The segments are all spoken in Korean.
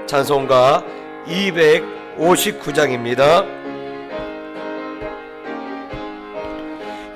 찬송가 259장입니다.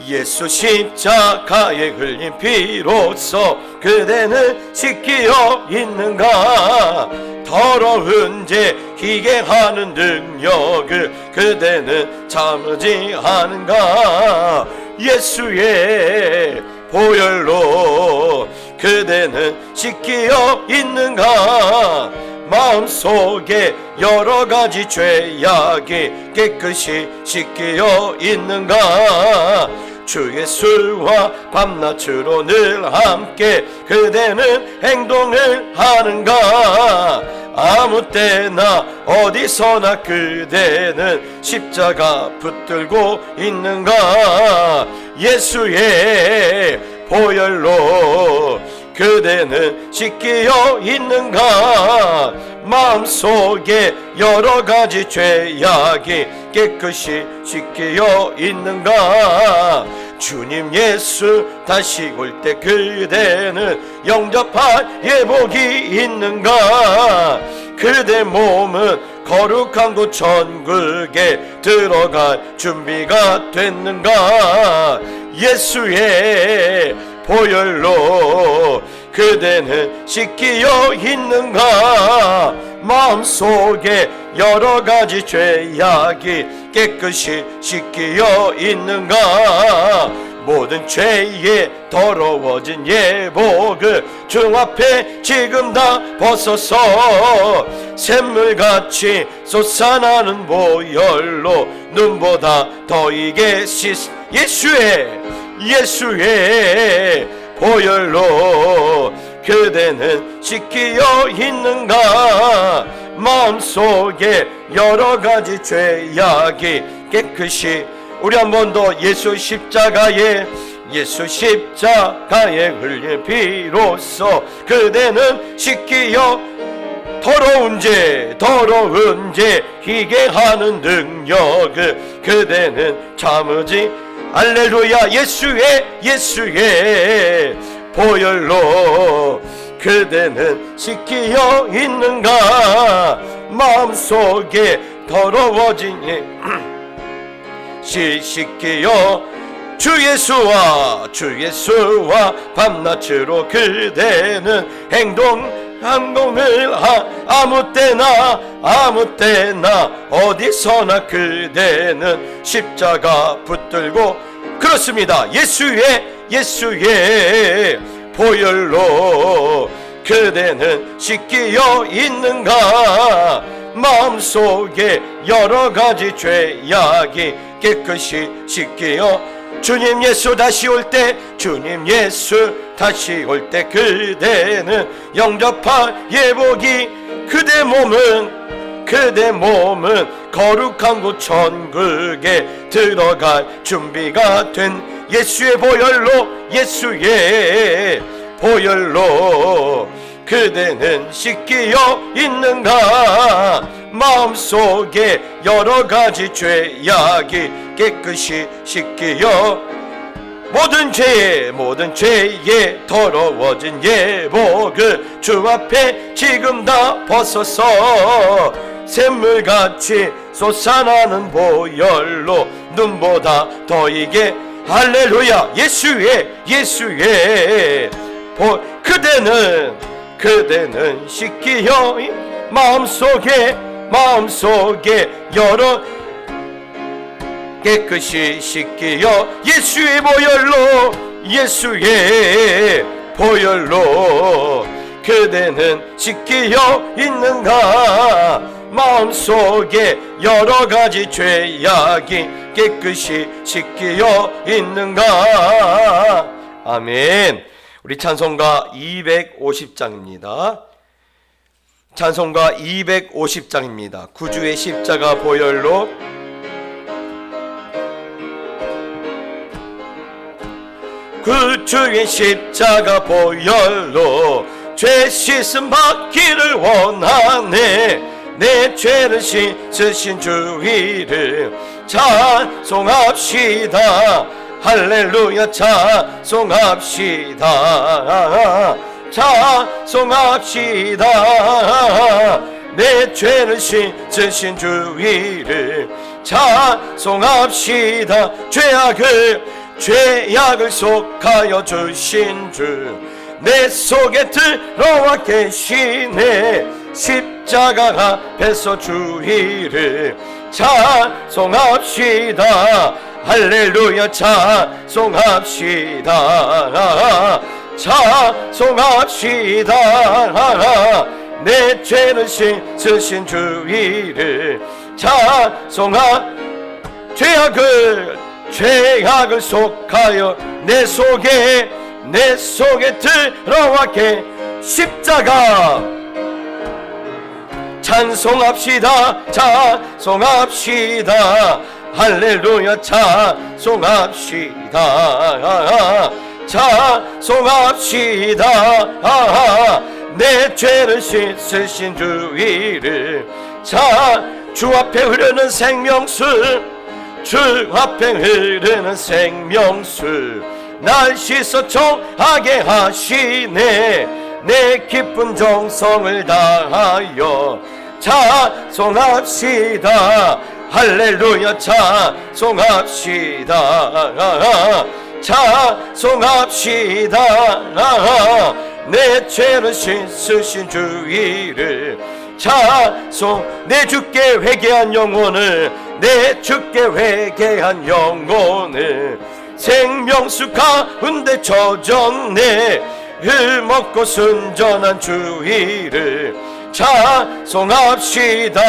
예수 십자가에 흘린 피로써 그대는 씻기어 있는가? 더러운 죄 희게 하는 능력을 그대는 참으지 않은가? 예수의 보혈로 그대는 씻기어 있는가? 마음속에 여러가지 죄악이 깨끗이 씻기어 있는가? 주 예수와 밤낮으로 늘 함께 그대는 행동을 하는가? 아무 때나 어디서나 그대는 십자가 붙들고 있는가? 예수의 보혈로 그대는 씻기어 있는가? 마음속에 여러가지 죄악이 깨끗이 씻기어 있는가? 주님 예수 다시 올 때 그대는 영접할 예복이 있는가? 그대 몸은 거룩한 곳 천국에 들어갈 준비가 됐는가? 예수의 보혈로 그대는 씻기어 있는가? 마음속에 여러가지 죄악이 깨끗이 씻기어 있는가? 모든 죄에 더러워진 예복을 주 앞에 지금 다 벗어서 샘물같이 솟아나는 보혈로 눈보다 더 이게 예수의 보혈로 그대는 씻기어 있는가? 마음속에 여러가지 죄악이 깨끗이 우리 한 번 더 예수 십자가에 흘린 피로써 그대는 씻기어 더러운 죄 희게 하는 능력을 그대는 참으지 할렐루야. 예수의 보혈로 그대는 씻기어 있는가? 마음속에 더러워진 씻기어 주 예수와 밤낮으로 그대는 행동을 아무 때나 어디서나 그대는 십자가 붙들고 그렇습니다. 예수의 보혈로 그대는 씻기어 있는가? 마음속에 여러가지 죄악이 깨끗이 씻기어 주님 예수 다시 올 때 그대는 영접할 예복이 그대 몸은 거룩한 곳 천국에 들어갈 준비가 된 예수의 보혈로 그대는 씻기어 있는가? 마음속에 여러가지 죄악이 깨끗이 씻기어 모든 죄에 더러워진 예복을 주 앞에 지금 다 벗어서 샘물같이 솟아나는 보혈로 눈보다 더 이게 할렐루야. 예수의 그대는 씻기어 마음속에 여러 깨끗이 씻기어 예수의 보혈로 그대는 씻기어 있는가? 마음속에 여러가지 죄악이 깨끗이 씻기어 있는가? 아멘. 우리 찬송가 250장입니다. 찬송가 250장입니다. 구주의 십자가 보혈로 구주의 십자가 보혈로 죄 씻음 받기를 원하네. 내 죄를 씻으신 주 이름 찬송합시다. 할렐루야. 찬송합시다. 찬송합시다. 내 죄를 씻으신 주 이름 찬송합시다. 죄악을 속하여 주신 주 내 속에 들어와 계시네. 십자가 앞에서 주 이름 찬송합시다. 할렐루야 찬송합시다. 찬송합시다. 내 죄를 씻으신 주 이름 죄악을 속하여 내 속에 들어와 계 십자가 찬송합시다. 찬송합시다. 할렐루야 찬송합시다. 찬송합시다. 내 죄를 씻으신 주 이름 주 앞에 흐르는 생명수 주 앞에 흐르는 생명수 날 씻어 정하게 하시네. 내 기쁜 정성을 다하여 찬송합시다. 할렐루야 찬송합시다. 찬송합시다. 내 죄를 씻으신 주 이름 내 주께 회개한 영혼을 내 주께 회개한 영혼을 생명수 가운데 젖었네. 흙먹고 순전한 주 이름 찬송합시다.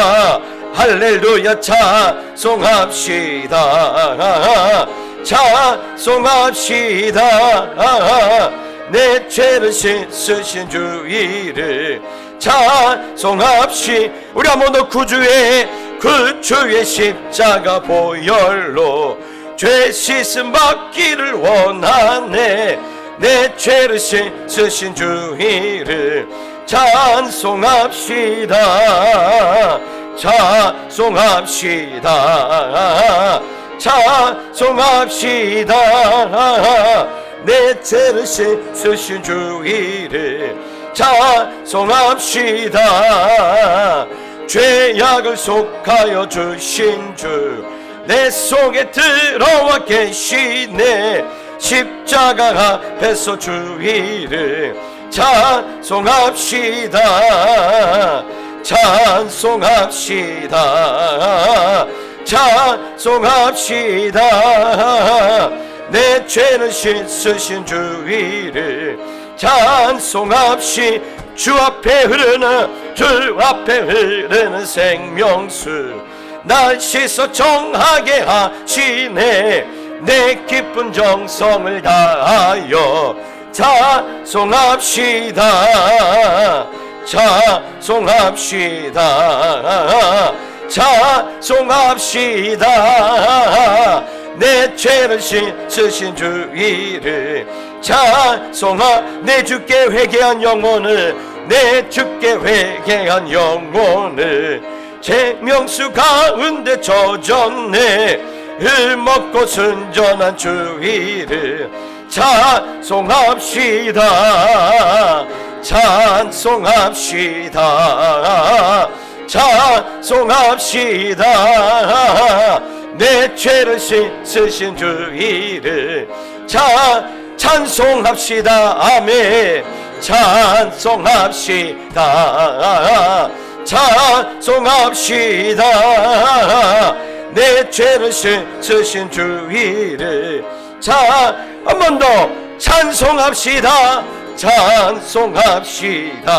할렐루야 찬송합시다. 찬송합시다. 내 죄를 씻으신 주 이름 찬송합시. 우리 한 번 더 구주의 십자가 보혈로 죄 씻음 받기를 원하네. 내 죄를 씻으신 주 이름 찬송합시다. 찬송합시다. 찬송합시다. 내 죄를 씻으신 주 이름 찬송합시다. 죄악을 속하여 주신 주 내 속에 들어와 계시네. 십자가 앞에서 주 이름 찬송합시다. 찬송합시다. 찬송합시다. 내 죄를 씻으신 주 이름 찬송합시. 주 앞에 흐르는 생명수 날 씻어 정하게 하시네. 내 기쁜 정성을 다하여 찬송합시다. 찬송합시다. 찬송합시다. 내 죄를 씻으신 주 이름 내 주께 회개한 영혼을 내 주께 회개한 영혼을 생명수 가운데 젖었네. 흙먹고 순전한 주 이름 찬송합시다. 찬송합시다. 찬송합시다. 내 죄를 씻으신 주 이름 찬송합시다. 아멘. 찬송합시다. 찬송합시다. 내 죄를 씻으신 주 이름 한 번 더 찬송합시다. 찬송합시다.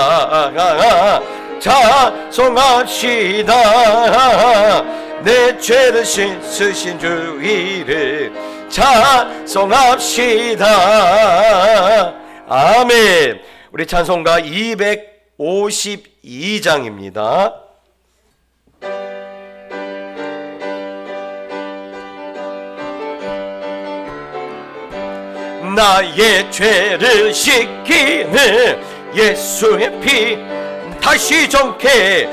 찬송합시다. 내 죄를 씻으신 주 이름 찬송합시다. 아멘. 우리 찬송가 252장입니다. 나의 죄를 씻기는 예수의 피 다시 정케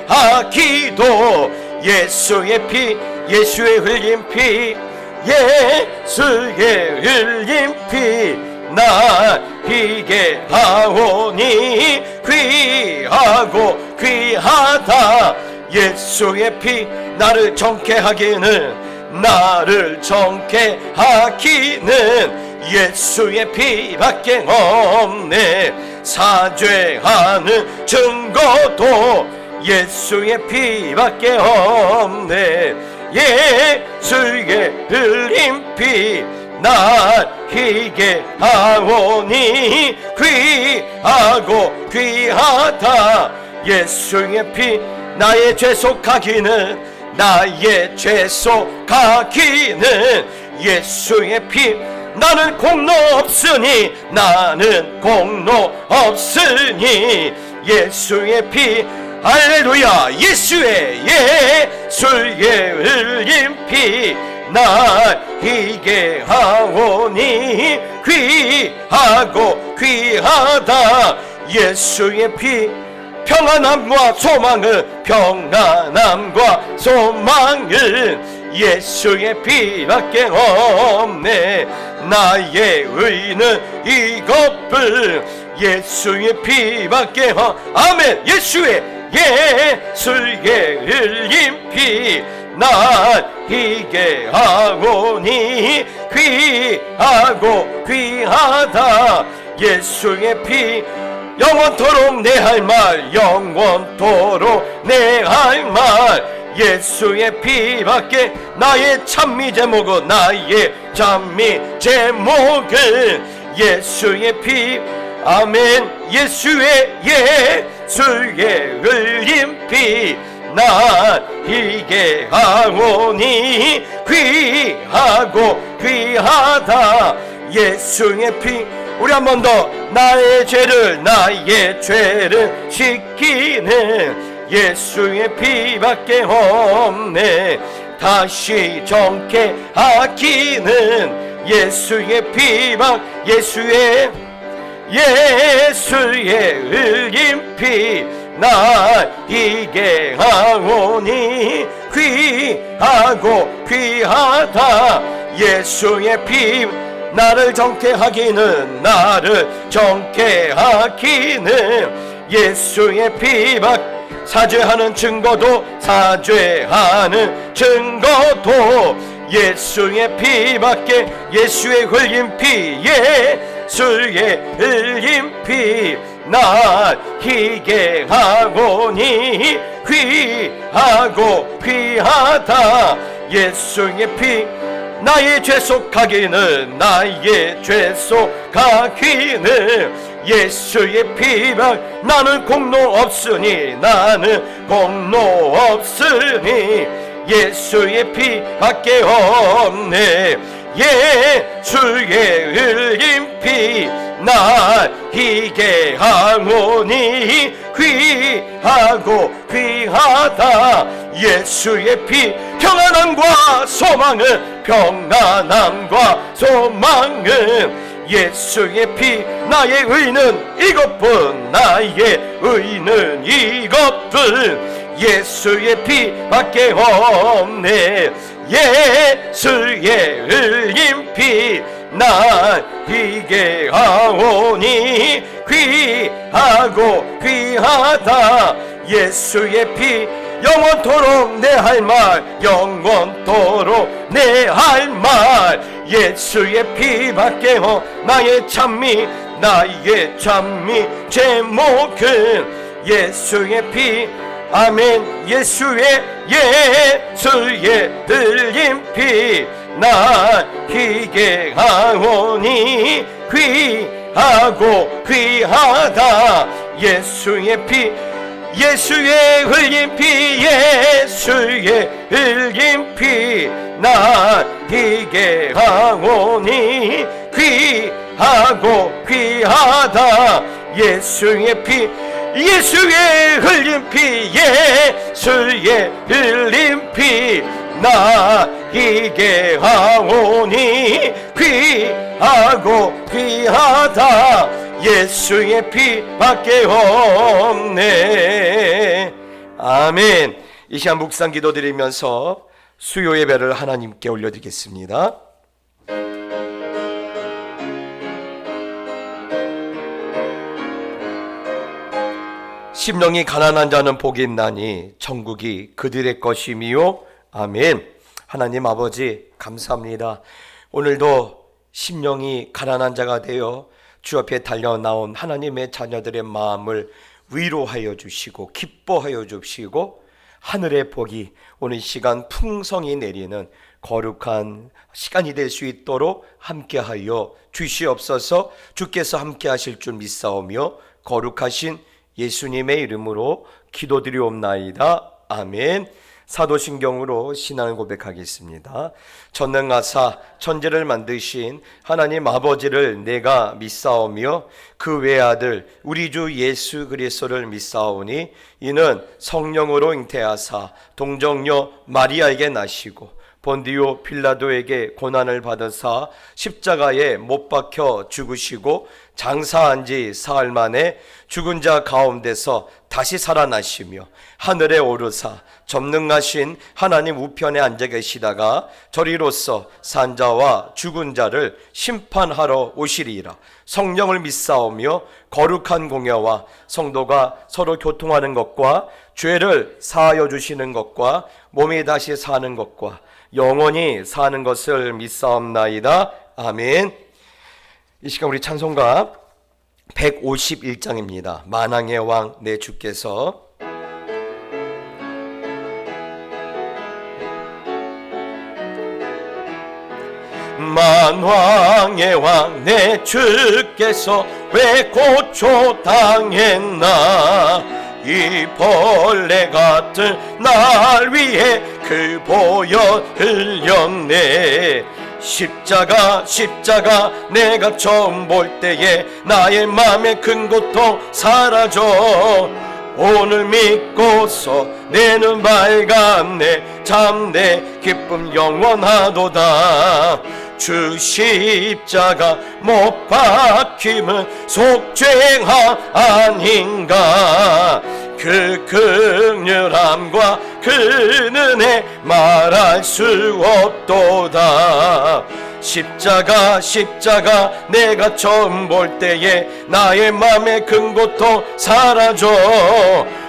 하기도 예수의 피 예수의 흘린 피 예수의 흘린 피 나 비게 하오니 귀하고 귀하다. 예수의 피 나를 정케 하기는, 나를 정케 하기는 예수의 피밖에 없네. 사죄하는 증거도 예수의 피밖에 없네. 예수의 흘린 피 날 희게 하오니 귀하고 귀하다. 예수의 피 나의 죄속하기는, 나의 죄속하기는 예수의 피 나는 공로 없으니, 나는 공로 없으니 예수의 피 할렐루야. 예수의 흘린 피 날 희게 하오니 귀하고 귀하다. 예수의 피 평안함과 소망을, 평안함과 소망을 예수의 피밖에 없네. 나의 의는 이것뿐 예수의 피밖에 아멘. 예수의 흘린 피 날 희게 하오니 귀하고 귀하다. 예수의 피 영원토록 내 할 말, 영원토록 내 할 말 예수의 피밖에. 나의 찬미 제목은, 나의 찬미 제목은 예수의 피 아멘. 예수의 흘린 피 날 희게 하오니 귀하고 귀하다. 예수의 피 우리 한 번 더. 나의 죄를 씻기는 예수의 피밖에 없네. 다시 정케 하기는 예수의 피밖. 예수의 흘린 피 날 희게 하오니 귀하고 귀하다. 예수의 피 나를 정케 하기는, 나를 정케 하기는 예수의 피밖. 사죄하는 증거도, 사죄하는 증거도 예수의 피밖에. 예수의 흘린 피, 예수의 흘린 피 날 희게 하오니 귀하고 귀하다. 예수의 피 나의 죄속하기는, 나의 죄속하기는 예수의 피밖. 나는 공로 없으니, 나는 공로 없으니 예수의 피밖에 없네. 예수의 흘린 피 날 희게 하오니 귀하고 귀하다. 예수의 피 평안함과 소망은, 평안함과 소망은 예수의 피. 나의 의는 이것뿐, 나의 의는 이것뿐 예수의 피밖에 없네. 예수의 흘린 피 날 희게 하오니 귀하고 귀하다. 예수의 피 영원토록 내 할 말, 영원토록 내 할 말 예수의 피밖에 나의 찬미 제목은 예수의 피 아멘. 예수의 흘린 피 날 희게 하오니 귀하고 귀하다. 예수의 피 흘린 피 예수의 흘린 피 날 희게 하오니 귀하고 귀하다. 예수의 피 흘린 피 예수의 흘린 피 나 희게 하오니 귀하고 귀하다. 예수의 피밖에 없네. 아멘. 이 시간 묵상 기도드리면서 수요 예배를 하나님께 올려드리겠습니다. 심령이 가난한 자는 복이 있나니 천국이 그들의 것이미요. 아멘. 하나님 아버지 감사합니다. 오늘도 심령이 가난한 자가 되어 주 앞에 달려 나온 하나님의 자녀들의 마음을 위로하여 주시고 기뻐하여 주시고 하늘의 복이 오늘 시간 풍성히 내리는 거룩한 시간이 될 수 있도록 함께하여 주시옵소서. 주께서 함께 하실 줄 믿사오며 거룩하신 예수님의 이름으로 기도드리옵나이다. 아멘. 사도신경으로 신앙을 고백하겠습니다. 전능하사 천지를 만드신 하나님 아버지를 내가 믿사오며 그 외아들 우리 주 예수 그리스도를 믿사오니 이는 성령으로 잉태하사 동정녀 마리아에게 나시고 본디오 빌라도에게 고난을 받으사 십자가에 못 박혀 죽으시고 장사한 지 사흘 만에 죽은 자 가운데서 다시 살아나시며 하늘에 오르사 전능하신 하나님 우편에 앉아 계시다가 저리로서 산자와 죽은 자를 심판하러 오시리이라. 성령을 믿사오며 거룩한 공예와 성도가 서로 교통하는 것과 죄를 사하여 주시는 것과 몸이 다시 사는 것과 영원히 사는 것을 믿사옵나이다. 아멘. 이 시간 우리 찬송가 151장입니다. 만왕의 왕 내 주께서 만왕의 왕 내 주께서 왜 고초당했나 이 벌레 같은 날 위해 그 보혈 흘렸네. 십자가 내가 처음 볼 때에 나의 맘의 큰 고통 사라져. 오늘 믿고서 내 눈 밝았네. 참 내 기쁨 영원하도다. 주 십자가 못 박힘은 속죄함 아닌가. 그 긍휼함과 그 은혜 말할 수 없도다. 십자가 내가 처음 볼 때에 나의 맘의 큰 고통 사라져.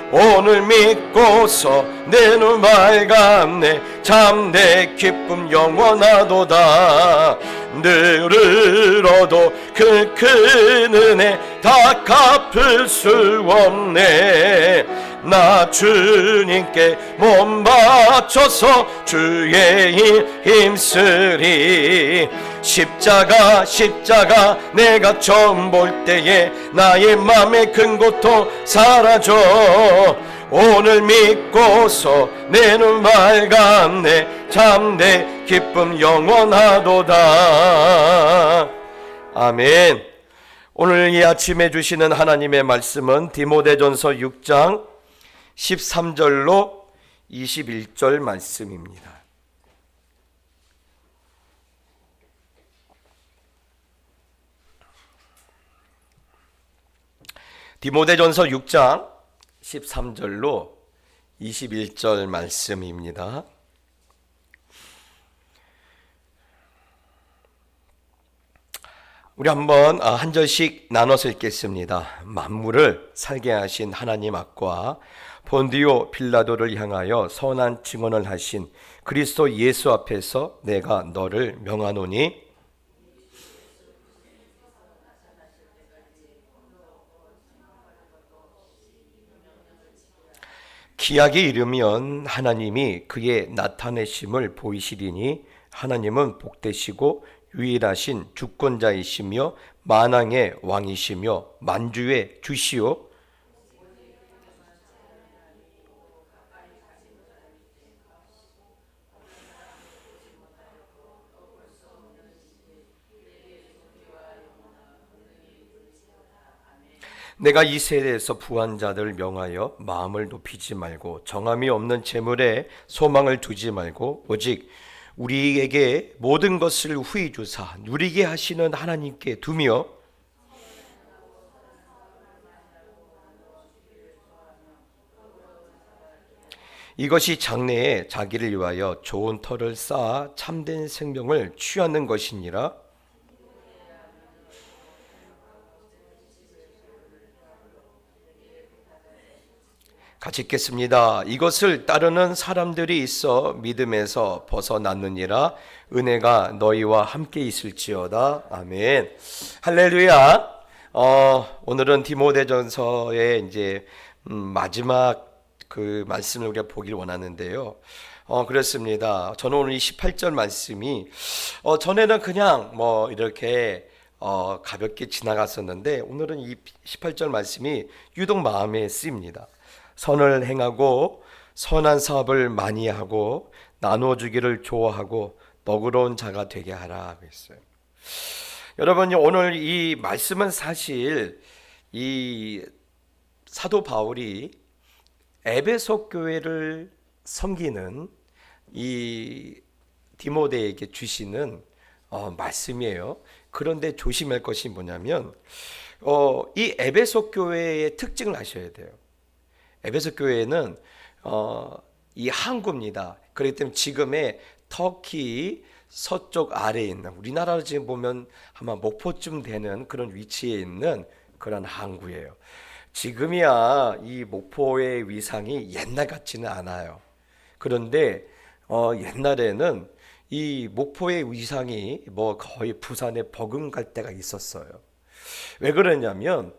오늘 믿고서 내 눈 밝았네. 참 내 기쁨 영원하도다. 늘 울어도 그 큰 은혜 다 갚을 수 없네. 나 주님께 몸 바쳐서 주의 일 힘쓰리. 십자가 내가 처음 볼 때에 나의 맘의 큰 고통 사라져. 오늘 믿고서 내 눈 밝았네. 참 내 기쁨 영원하도다. 아멘. 오늘 이 아침에 주시는 하나님의 말씀은 디모데전서 6장 13절로 21절 말씀입니다. 디모데전서 6장 13절로 21절 말씀입니다. 우리 한번 한 절씩 나눠서 읽겠습니다. 만물을 살게 하신 하나님 앞과 본디오 빌라도를 향하여 선한 증언을 하신 그리스도 예수 앞에서 내가 너를 명하노니 기약이 이르면 하나님이 그의 나타내심을 보이시리니 하나님은 복되시고 유일하신 주권자이시며 만왕의 왕이시며 만주의 주시오. 내가 이 세대에서 부한 자들을 명하여 마음을 높이지 말고 정함이 없는 재물에 소망을 두지 말고 오직 우리에게 모든 것을 후히 주사 누리게 하시는 하나님께 두며 이것이 장래에 자기를 위하여 좋은 터를 쌓아 참된 생명을 취하는 것이니라. 같이 읽겠습니다. 이것을 따르는 사람들이 있어 믿음에서 벗어났느니라. 은혜가 너희와 함께 있을지어다. 아멘. 할렐루야. 오늘은 디모데전서의 이제 마지막 그 말씀을 우리가 보길 원하는데요. 그렇습니다. 저는 오늘 이 18절 말씀이 전에는 그냥 뭐 이렇게 가볍게 지나갔었는데, 오늘은 이 18절 말씀이 유독 마음에 쓰입니다. 선을 행하고 선한 사업을 많이 하고 나눠주기를 좋아하고 너그러운 자가 되게 하라 했어요. 여러분, 오늘 이 말씀은 사실 이 사도 바울이 에베소 교회를 섬기는 이 디모데에게 주시는 말씀이에요. 그런데 조심할 것이 뭐냐면 이 에베소 교회의 특징을 아셔야 돼요. 에베소 교회는 이 항구입니다. 그렇기 때문에 지금의 터키 서쪽 아래에 있는, 우리나라로 지금 보면 아마 목포쯤 되는 그런 위치에 있는 그런 항구예요. 지금이야 이 목포의 위상이 옛날 같지는 않아요. 그런데 옛날에는 이 목포의 위상이 뭐 거의 부산에 버금갈 때가 있었어요. 왜 그러냐면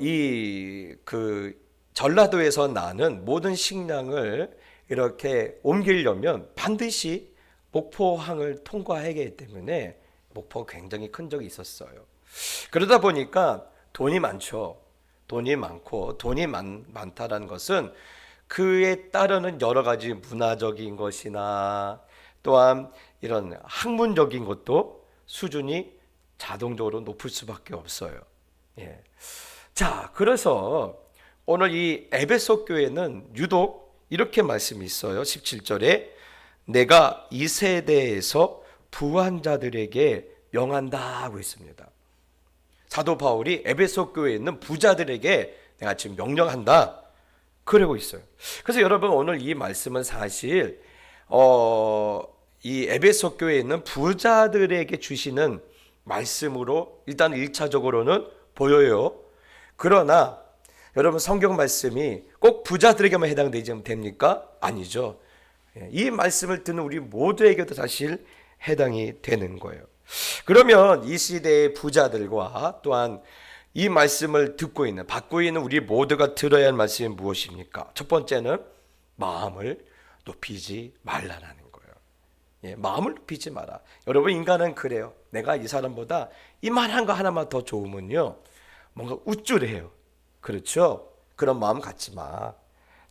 이 그 전라도에서 나는 모든 식량을 이렇게 옮기려면 반드시 목포항을 통과해야 하기 때문에 목포가 굉장히 큰 적이 있었어요. 그러다 보니까 돈이 많죠. 돈이 많고 돈이 많다라는 것은 그에 따르는 여러 가지 문화적인 것이나 또한 이런 학문적인 것도 수준이 자동적으로 높을 수밖에 없어요. 예. 자, 그래서 오늘 이 에베소 교회는 유독 이렇게 말씀이 있어요. 17절에 내가 이 세대에서 부한 자들에게 명한다 하고 있습니다. 사도 바울이 에베소 교회에 있는 부자들에게 내가 지금 명령한다 그러고 있어요. 그래서 여러분, 오늘 이 말씀은 사실 이 에베소 교회에 있는 부자들에게 주시는 말씀으로 일단 1차적으로는 보여요. 그러나 여러분, 성경 말씀이 꼭 부자들에게만 해당되지 됩니까? 아니죠. 이 말씀을 듣는 우리 모두에게도 사실 해당이 되는 거예요. 그러면 이 시대의 부자들과 또한 이 말씀을 듣고 있는, 받고 있는 우리 모두가 들어야 할 말씀이 무엇입니까? 첫 번째는 마음을 높이지 말라는 거예요. 예, 마음을 높이지 마라. 여러분, 인간은 그래요. 내가 이 사람보다 이만한 거 하나만 더 좋으면요, 뭔가 우쭐해요. 그렇죠? 그런 마음 갖지 마.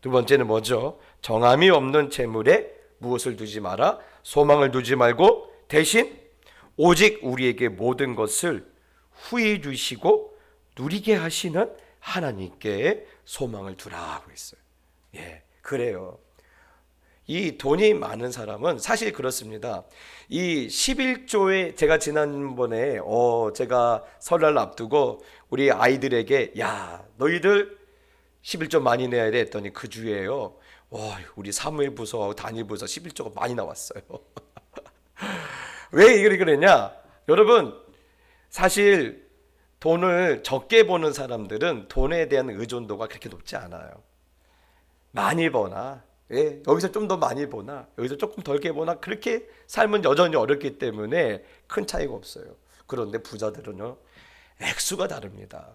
두 번째는 뭐죠? 정함이 없는 재물에 무엇을 두지 마라. 소망을 두지 말고 대신 오직 우리에게 모든 것을 후히 주시고 누리게 하시는 하나님께 소망을 두라고 했어요. 예, 그래요. 이 돈이 많은 사람은 사실 그렇습니다. 이 11조에 제가 지난번에 제가 설날 앞두고 우리 아이들에게 야, 너희들 11조 많이 내야 돼 했더니 그 주에요. 와, 우리 사무엘 부서하고 단일 부서 11조가 많이 나왔어요. 왜 이렇게 그랬냐? 여러분, 사실 돈을 적게 버는 사람들은 돈에 대한 의존도가 그렇게 높지 않아요. 많이 버나, 예, 여기서 좀 더 많이 보나 여기서 조금 덜게 보나 그렇게 삶은 여전히 어렵기 때문에 큰 차이가 없어요. 그런데 부자들은요, 액수가 다릅니다.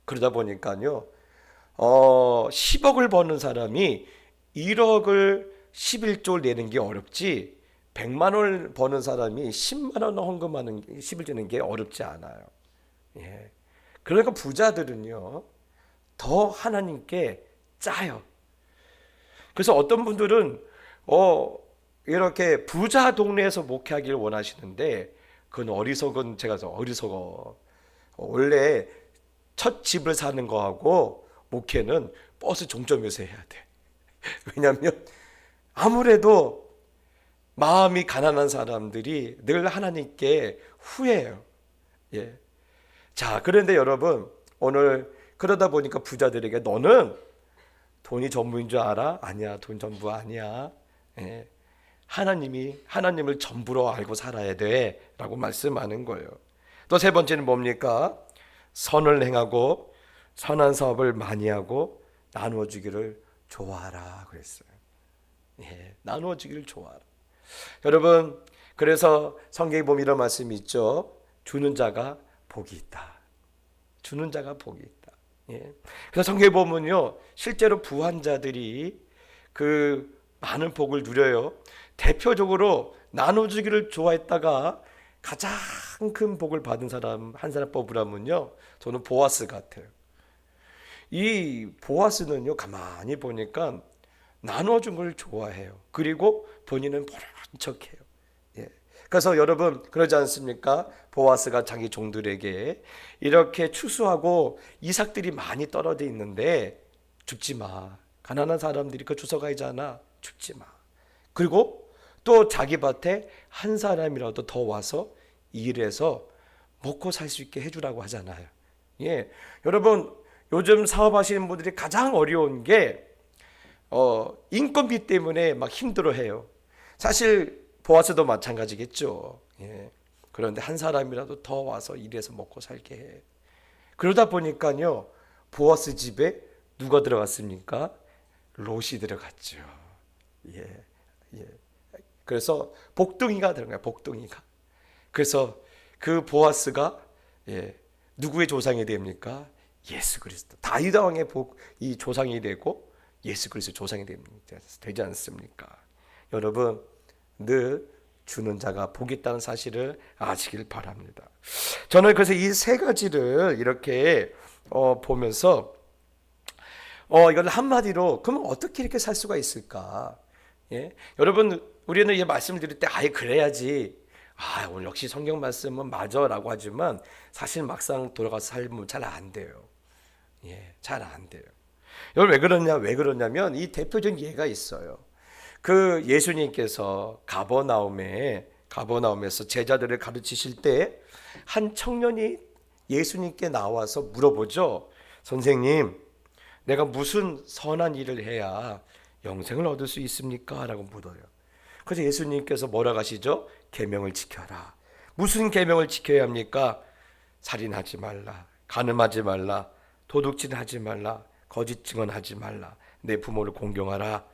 그러다 보니까요 10억을 버는 사람이 1억을 11조를 내는 게 어렵지, 100만 원을 버는 사람이 10만 원 헌금하는 10을 주는 게 어렵지 않아요. 예. 그러니까 부자들은요 더 하나님께 짜요. 그래서 어떤 분들은 이렇게 부자 동네에서 목회하기를 원하시는데 그건 어리석은, 제가 어리석어. 원래 첫 집을 사는 거하고 목회는 버스 종점에서 해야 돼. 왜냐하면 아무래도 마음이 가난한 사람들이 늘 하나님께 후회해요. 예. 자, 그런데 여러분, 오늘 그러다 보니까 부자들에게 너는 돈이 전부인 줄 알아? 아니야, 돈 전부 아니야. 예. 하나님을 전부로 알고 살아야 돼 라고 말씀하는 거예요. 또 세 번째는 뭡니까? 선을 행하고 선한 사업을 많이 하고 나누어 주기를 좋아하라 그랬어요. 예, 나누어 주기를 좋아하라. 여러분, 그래서 성경에 보면 이런 말씀이 있죠. 주는 자가 복이 있다. 주는 자가 복이 있다. 예. 그래서 성경에 보면요, 실제로 부한 자들이 그 많은 복을 누려요. 대표적으로 나눠주기를 좋아했다가 가장 큰 복을 받은 사람 한 사람 뽑으라면요, 저는 보아스 같아요. 이 보아스는요, 가만히 보니까 나눠준 걸 좋아해요. 그리고 본인은 모른 척해요. 예. 그래서 여러분 그러지 않습니까? 보아스가 자기 종들에게 이렇게 추수하고 이삭들이 많이 떨어져 있는데 죽지 마. 가난한 사람들이 그 주워가잖아. 죽지 마. 그리고 또 자기 밭에 한 사람이라도 더 와서 일해서 먹고 살 수 있게 해주라고 하잖아요. 예, 여러분 요즘 사업하시는 분들이 가장 어려운 게 인건비 때문에 막 힘들어해요. 사실 보아스도 마찬가지겠죠. 예. 그런데 한 사람이라도 더 와서 일해서 먹고 살게 해. 그러다 보니까요, 보아스 집에 누가 들어갔습니까? 롯이 들어갔죠. 예, 예. 그래서 복둥이가 들어가요. 복둥이가. 그래서 그 보아스가 누구의 조상이 됩니까? 예수 그리스도. 다윗 왕의 이 조상이 되고 예수 그리스도 조상이 되지 않습니까? 여러분, 늘 주는 자가 복이 있다는 사실을 아시길 바랍니다. 저는 그래서 이 세 가지를 이렇게 보면서 이걸 한마디로 그러면 어떻게 이렇게 살 수가 있을까? 예? 여러분, 우리는 이 말씀을 드릴 때 아예 그래야지. 오늘 역시 성경 말씀은 맞아라고 하지만 사실 막상 돌아가서 살면 잘 안 돼요. 예, 잘 안 돼요. 여러분 왜 그러냐면 이 대표적인 예가 있어요. 그 예수님께서 가버나움에서 제자들을 가르치실 때 한 청년이 예수님께 나와서 물어보죠. 선생님, 내가 무슨 선한 일을 해야 영생을 얻을 수 있습니까? 라고 물어요. 그래서 예수님께서 뭐라고 하시죠? 계명을 지켜라. 무슨 계명을 지켜야 합니까? 살인하지 말라, 간음하지 말라, 도둑질하지 말라, 거짓 증언하지 말라, 내 부모를 공경하라.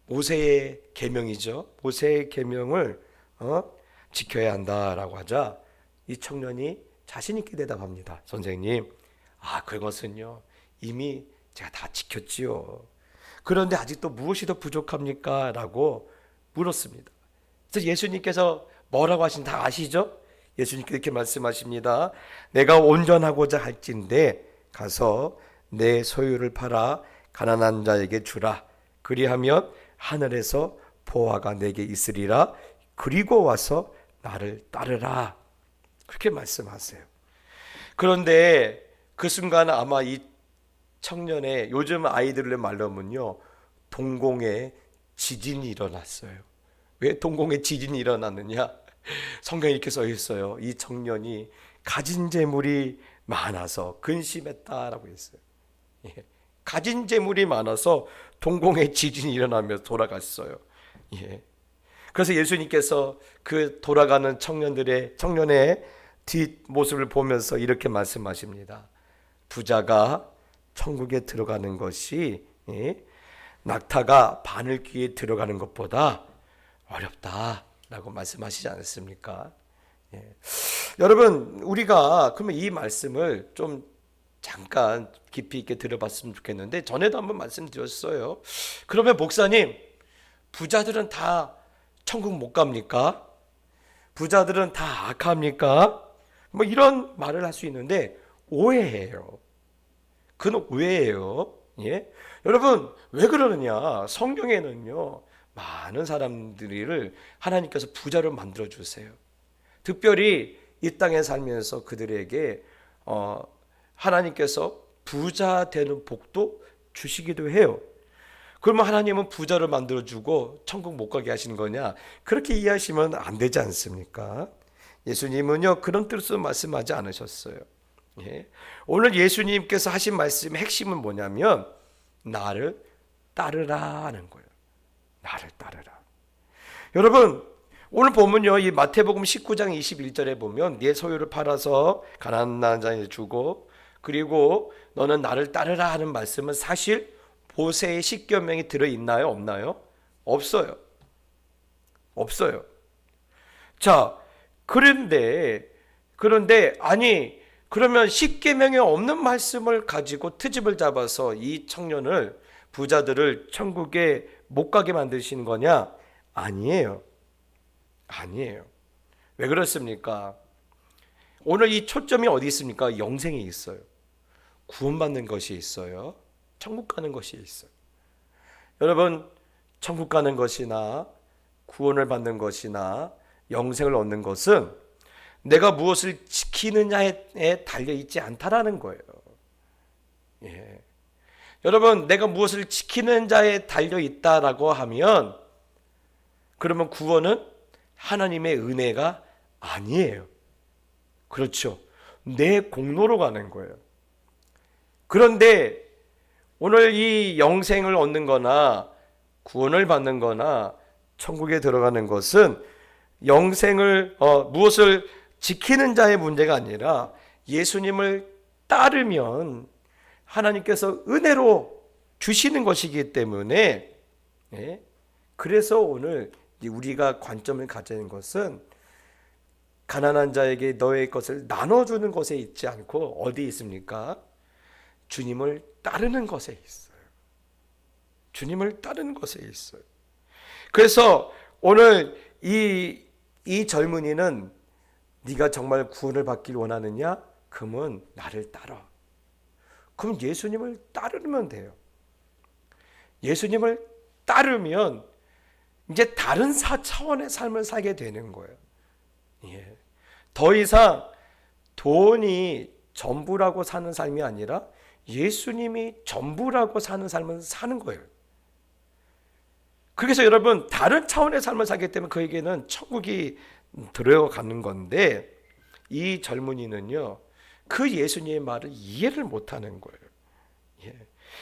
모세의 계명이죠. 모세의 계명을 지켜야 한다라고 하자 이 청년이 자신 있게 대답합니다. 선생님, 그것은요 이미 제가 다 지켰지요. 그런데 아직도 무엇이 더 부족합니까? 라고 물었습니다. 그래서 예수님께서 뭐라고 하신 다 아시죠? 예수님께서 이렇게 말씀하십니다. 내가 온전하고자 할진대 가서 내 소유를 팔아 가난한 자에게 주라. 그리하면 하늘에서 보화가 내게 있으리라. 그리고 와서 나를 따르라. 그렇게 말씀하세요. 그런데 그 순간 아마 이 청년의 요즘 아이들의 말로는요, 동공에 지진이 일어났어요. 왜 동공에 지진이 일어났느냐? 성경에 이렇게 써 있어요. 이 청년이 가진 재물이 많아서 근심했다라고 했어요. 예. 가진 재물이 많아서 동공에 지진이 일어나면서 돌아갔어요. 예. 그래서 예수님께서 그 돌아가는 청년의 뒷모습을 보면서 이렇게 말씀하십니다. 부자가 천국에 들어가는 것이 낙타가 바늘귀에 들어가는 것보다 어렵다라고 말씀하시지 않습니까? 예. 여러분, 우리가 그러면 이 말씀을 좀 잠깐 깊이 있게 들어봤으면 좋겠는데, 전에도 한번 말씀드렸어요. 그러면 목사님, 부자들은 다 천국 못 갑니까? 부자들은 다 악합니까? 뭐 이런 말을 할 수 있는데 오해예요. 그건 오해예요. 예? 여러분, 왜 그러느냐? 성경에는요, 많은 사람들을 하나님께서 부자로 만들어 주세요. 특별히 이 땅에 살면서 그들에게 하나님께서 부자 되는 복도 주시기도 해요. 그러면 하나님은 부자를 만들어주고 천국 못 가게 하시는 거냐? 그렇게 이해하시면 안 되지 않습니까? 예수님은요, 그런 뜻으로 말씀하지 않으셨어요. 예. 오늘 예수님께서 하신 말씀의 핵심은 뭐냐면 나를 따르라 하는 거예요. 나를 따르라. 여러분, 오늘 보면요, 이 마태복음 19장 21절에 보면 네 소유를 팔아서 가난한 자에게 주고 그리고 너는 나를 따르라 하는 말씀은 사실 모세의 십계명이 들어있나요? 없나요? 없어요. 없어요. 자, 그런데 아니 그러면 십계명에 없는 말씀을 가지고 트집을 잡아서 이 청년을, 부자들을 천국에 못 가게 만드시는 거냐? 아니에요. 아니에요. 왜 그렇습니까? 오늘 이 초점이 어디 있습니까? 영생에 있어요. 구원받는 것이 있어요. 천국 가는 것이 있어요. 여러분, 천국 가는 것이나 구원을 받는 것이나 영생을 얻는 것은 내가 무엇을 지키느냐에 달려있지 않다라는 거예요. 예. 여러분, 내가 무엇을 지키는 자에 달려있다라고 하면 그러면 구원은 하나님의 은혜가 아니에요. 그렇죠. 내 공로로 가는 거예요. 그런데 오늘 이 영생을 얻는 거나 구원을 받는 거나 천국에 들어가는 것은 영생을 무엇을 지키는 자의 문제가 아니라 예수님을 따르면 하나님께서 은혜로 주시는 것이기 때문에, 그래서 오늘 우리가 관점을 가지는 것은 가난한 자에게 너의 것을 나눠주는 것에 있지 않고 어디 있습니까? 주님을 따르는 것에 있어요. 주님을 따르는 것에 있어요. 그래서 오늘 이 젊은이는 네가 정말 구원을 받길 원하느냐? 그러면 나를 따라. 그럼 예수님을 따르면 돼요. 예수님을 따르면 이제 다른 차원의 삶을 살게 되는 거예요. 예. 더 이상 돈이 전부라고 사는 삶이 아니라 예수님이 전부라고 사는 삶을 사는 거예요. 그래서 여러분 다른 차원의 삶을 살기 때문에 그에게는 천국이 들어가는 건데 이 젊은이는요 그 예수님의 말을 이해를 못하는 거예요. 예.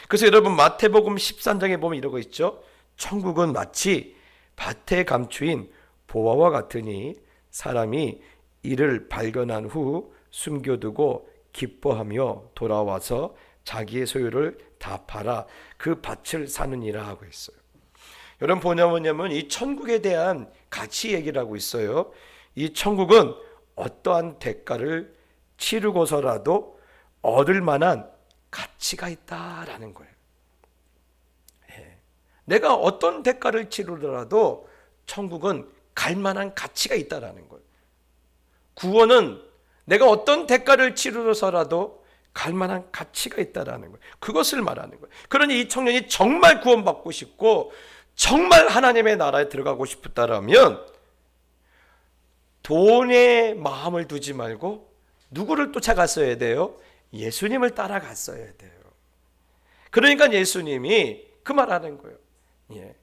그래서 여러분 마태복음 13장에 보면 이러고 있죠. 천국은 마치 밭에 감추인 보화와 같으니 사람이 이를 발견한 후 숨겨두고 기뻐하며 돌아와서 자기의 소유를 다 팔아 그 밭을 사느니라 하고 있어요. 여러분 뭐냐면 이 천국에 대한 가치 얘기를 하고 있어요. 이 천국은 어떠한 대가를 치르고서라도 얻을 만한 가치가 있다라는 거예요. 내가 어떤 대가를 치르더라도 천국은 갈 만한 가치가 있다라는 거예요. 구원은 내가 어떤 대가를 치르서라도 갈 만한 가치가 있다라는 거예요. 그것을 말하는 거예요. 그러니 이 청년이 정말 구원받고 싶고 정말 하나님의 나라에 들어가고 싶다라면 돈에 마음을 두지 말고 누구를 쫓아갔어야 돼요? 예수님을 따라갔어야 돼요. 그러니까 예수님이 그 말하는 거예요. 예.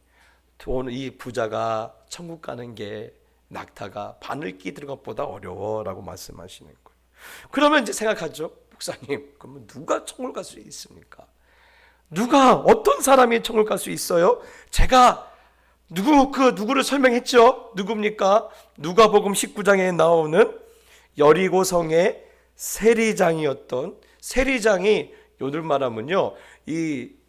이 부자가 천국 가는 게 낙타가 바늘 끼는 것보다 어려워라고 말씀하시는 거예요. 그러면 이제 생각하죠. 목사님, 그러면 누가 천국을 갈 수 있습니까? 누가 어떤 사람이 천국을 갈 수 있어요? 제가 누구를 설명했죠? 누굽니까? 누가복음 19장에 나오는 여리고성의 세리장이었던 세리장이 요들 말하면요.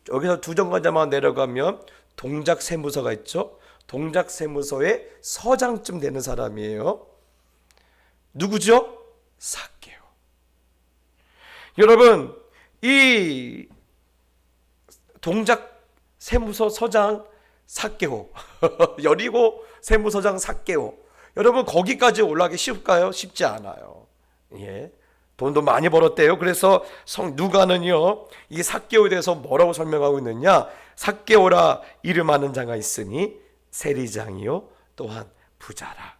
여기서 두 정거장만 내려가면 동작세무서가 있죠. 동작세무서의 서장쯤 되는 사람이에요. 누구죠? 삭개오. 여러분, 이 동작세무서 서장 삭개오, 여리고 세무서장 삭개오. 여러분 거기까지 올라가기 쉽을까요? 쉽지 않아요. 예. 돈도 많이 벌었대요. 그래서 누가는요 이 삭개오에 대해서 뭐라고 설명하고 있느냐? 삭개오라 이름하는 자가 있으니 세리장이요 또한 부자라.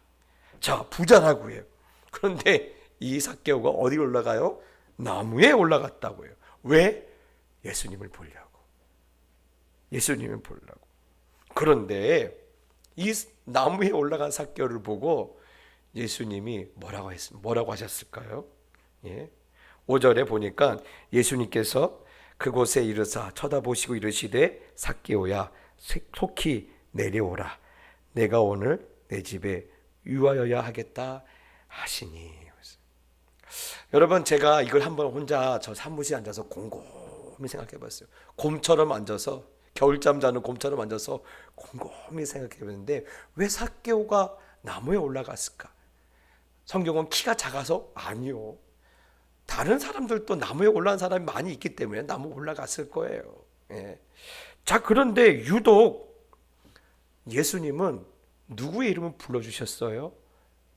자, 부자라고 해요. 그런데 이 삭개오가 어디 올라가요? 나무에 올라갔다고 해요. 왜? 예수님을 보려고. 예수님을 보려고. 그런데 이 나무에 올라간 삭개오를 보고 예수님이 뭐라고 하셨을까요? 예. 5절에 보니까 예수님께서 그곳에 이르사 쳐다보시고 이르시되 삭개오야 속히 내려오라. 내가 오늘 내 집에 유하여야 하겠다 하시니. 여러분, 제가 이걸 한번 혼자 저 사무실에 앉아서 곰곰이 생각해 봤어요. 곰처럼 앉아서, 겨울잠 자는 곰처럼 앉아서 곰곰이 생각해 봤는데, 왜 삭개오가 나무에 올라갔을까? 성경은 키가 작아서? 아니요. 다른 사람들도 나무에 올라간 사람이 많이 있기 때문에 나무에 올라갔을 거예요. 예. 자, 그런데 유독 예수님은 누구의 이름을 불러주셨어요?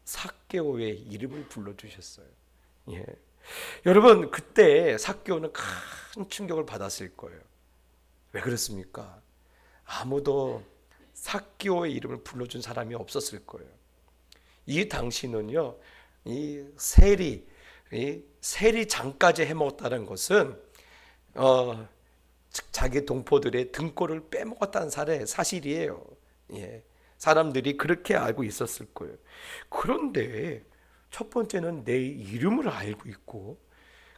삭개오의 이름을 불러주셨어요. 예. 여러분, 그때 삭개오는 큰 충격을 받았을 거예요. 왜 그렇습니까? 아무도 삭개오의 이름을 불러준 사람이 없었을 거예요. 이 당시는요, 이 세리장까지 해먹었다는 것은 자기 동포들의 등골을 빼먹었다는 사실이에요. 예. 사람들이 그렇게 알고 있었을 거예요. 그런데 첫 번째는 내 이름을 알고 있고,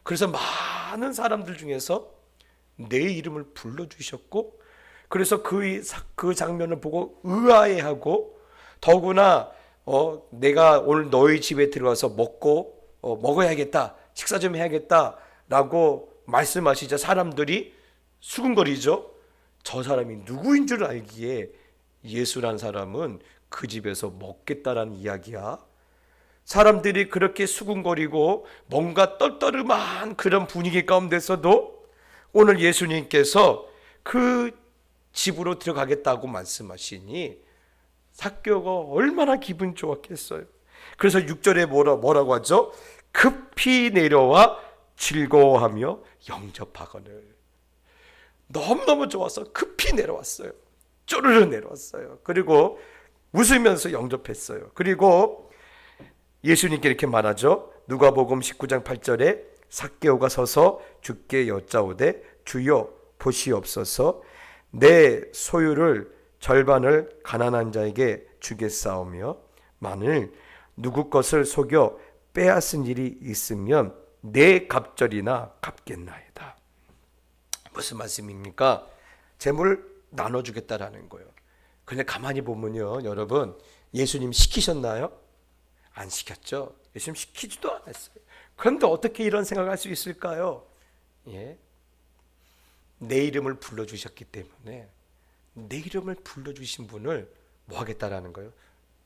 그래서 많은 사람들 중에서 내 이름을 불러주셨고, 그래서 그 장면을 보고 의아해하고, 더구나 내가 오늘 너희 집에 들어와서 먹어야겠다, 식사 좀 해야겠다라고 말씀하시자 사람들이 수군거리죠. 저 사람이 누구인 줄 알기에 예수란 사람은 그 집에서 먹겠다라는 이야기야. 사람들이 그렇게 수군거리고 뭔가 떨떠름한 그런 분위기 가운데서도 오늘 예수님께서 그 집으로 들어가겠다고 말씀하시니 삭개오가 얼마나 기분 좋았겠어요. 그래서 6절에 뭐라고 하죠? 급히 내려와 즐거워하며 영접하거늘. 너무너무 좋아서 급히 내려왔어요. 쪼르르 내려왔어요. 그리고 웃으면서 영접했어요. 그리고 예수님께 이렇게 말하죠. 누가복음 19장 8절에 삭개오가 서서 주께 여짜오되 주여 보시옵소서, 내 소유를 절반을 가난한 자에게 주겠사오며 만일 누구 것을 속여 빼앗은 일이 있으면 내 갑절이나 갚겠나이다. 무슨 말씀입니까? 재물 나눠주겠다라는 거예요. 근데 가만히 보면요, 여러분, 예수님 시키셨나요? 안 시켰죠. 예수님 시키지도 않았어요. 그런데 어떻게 이런 생각할 수 있을까요? 예. 내 이름을 불러주셨기 때문에 내 이름을 불러주신 분을 뭐 하겠다라는 거예요?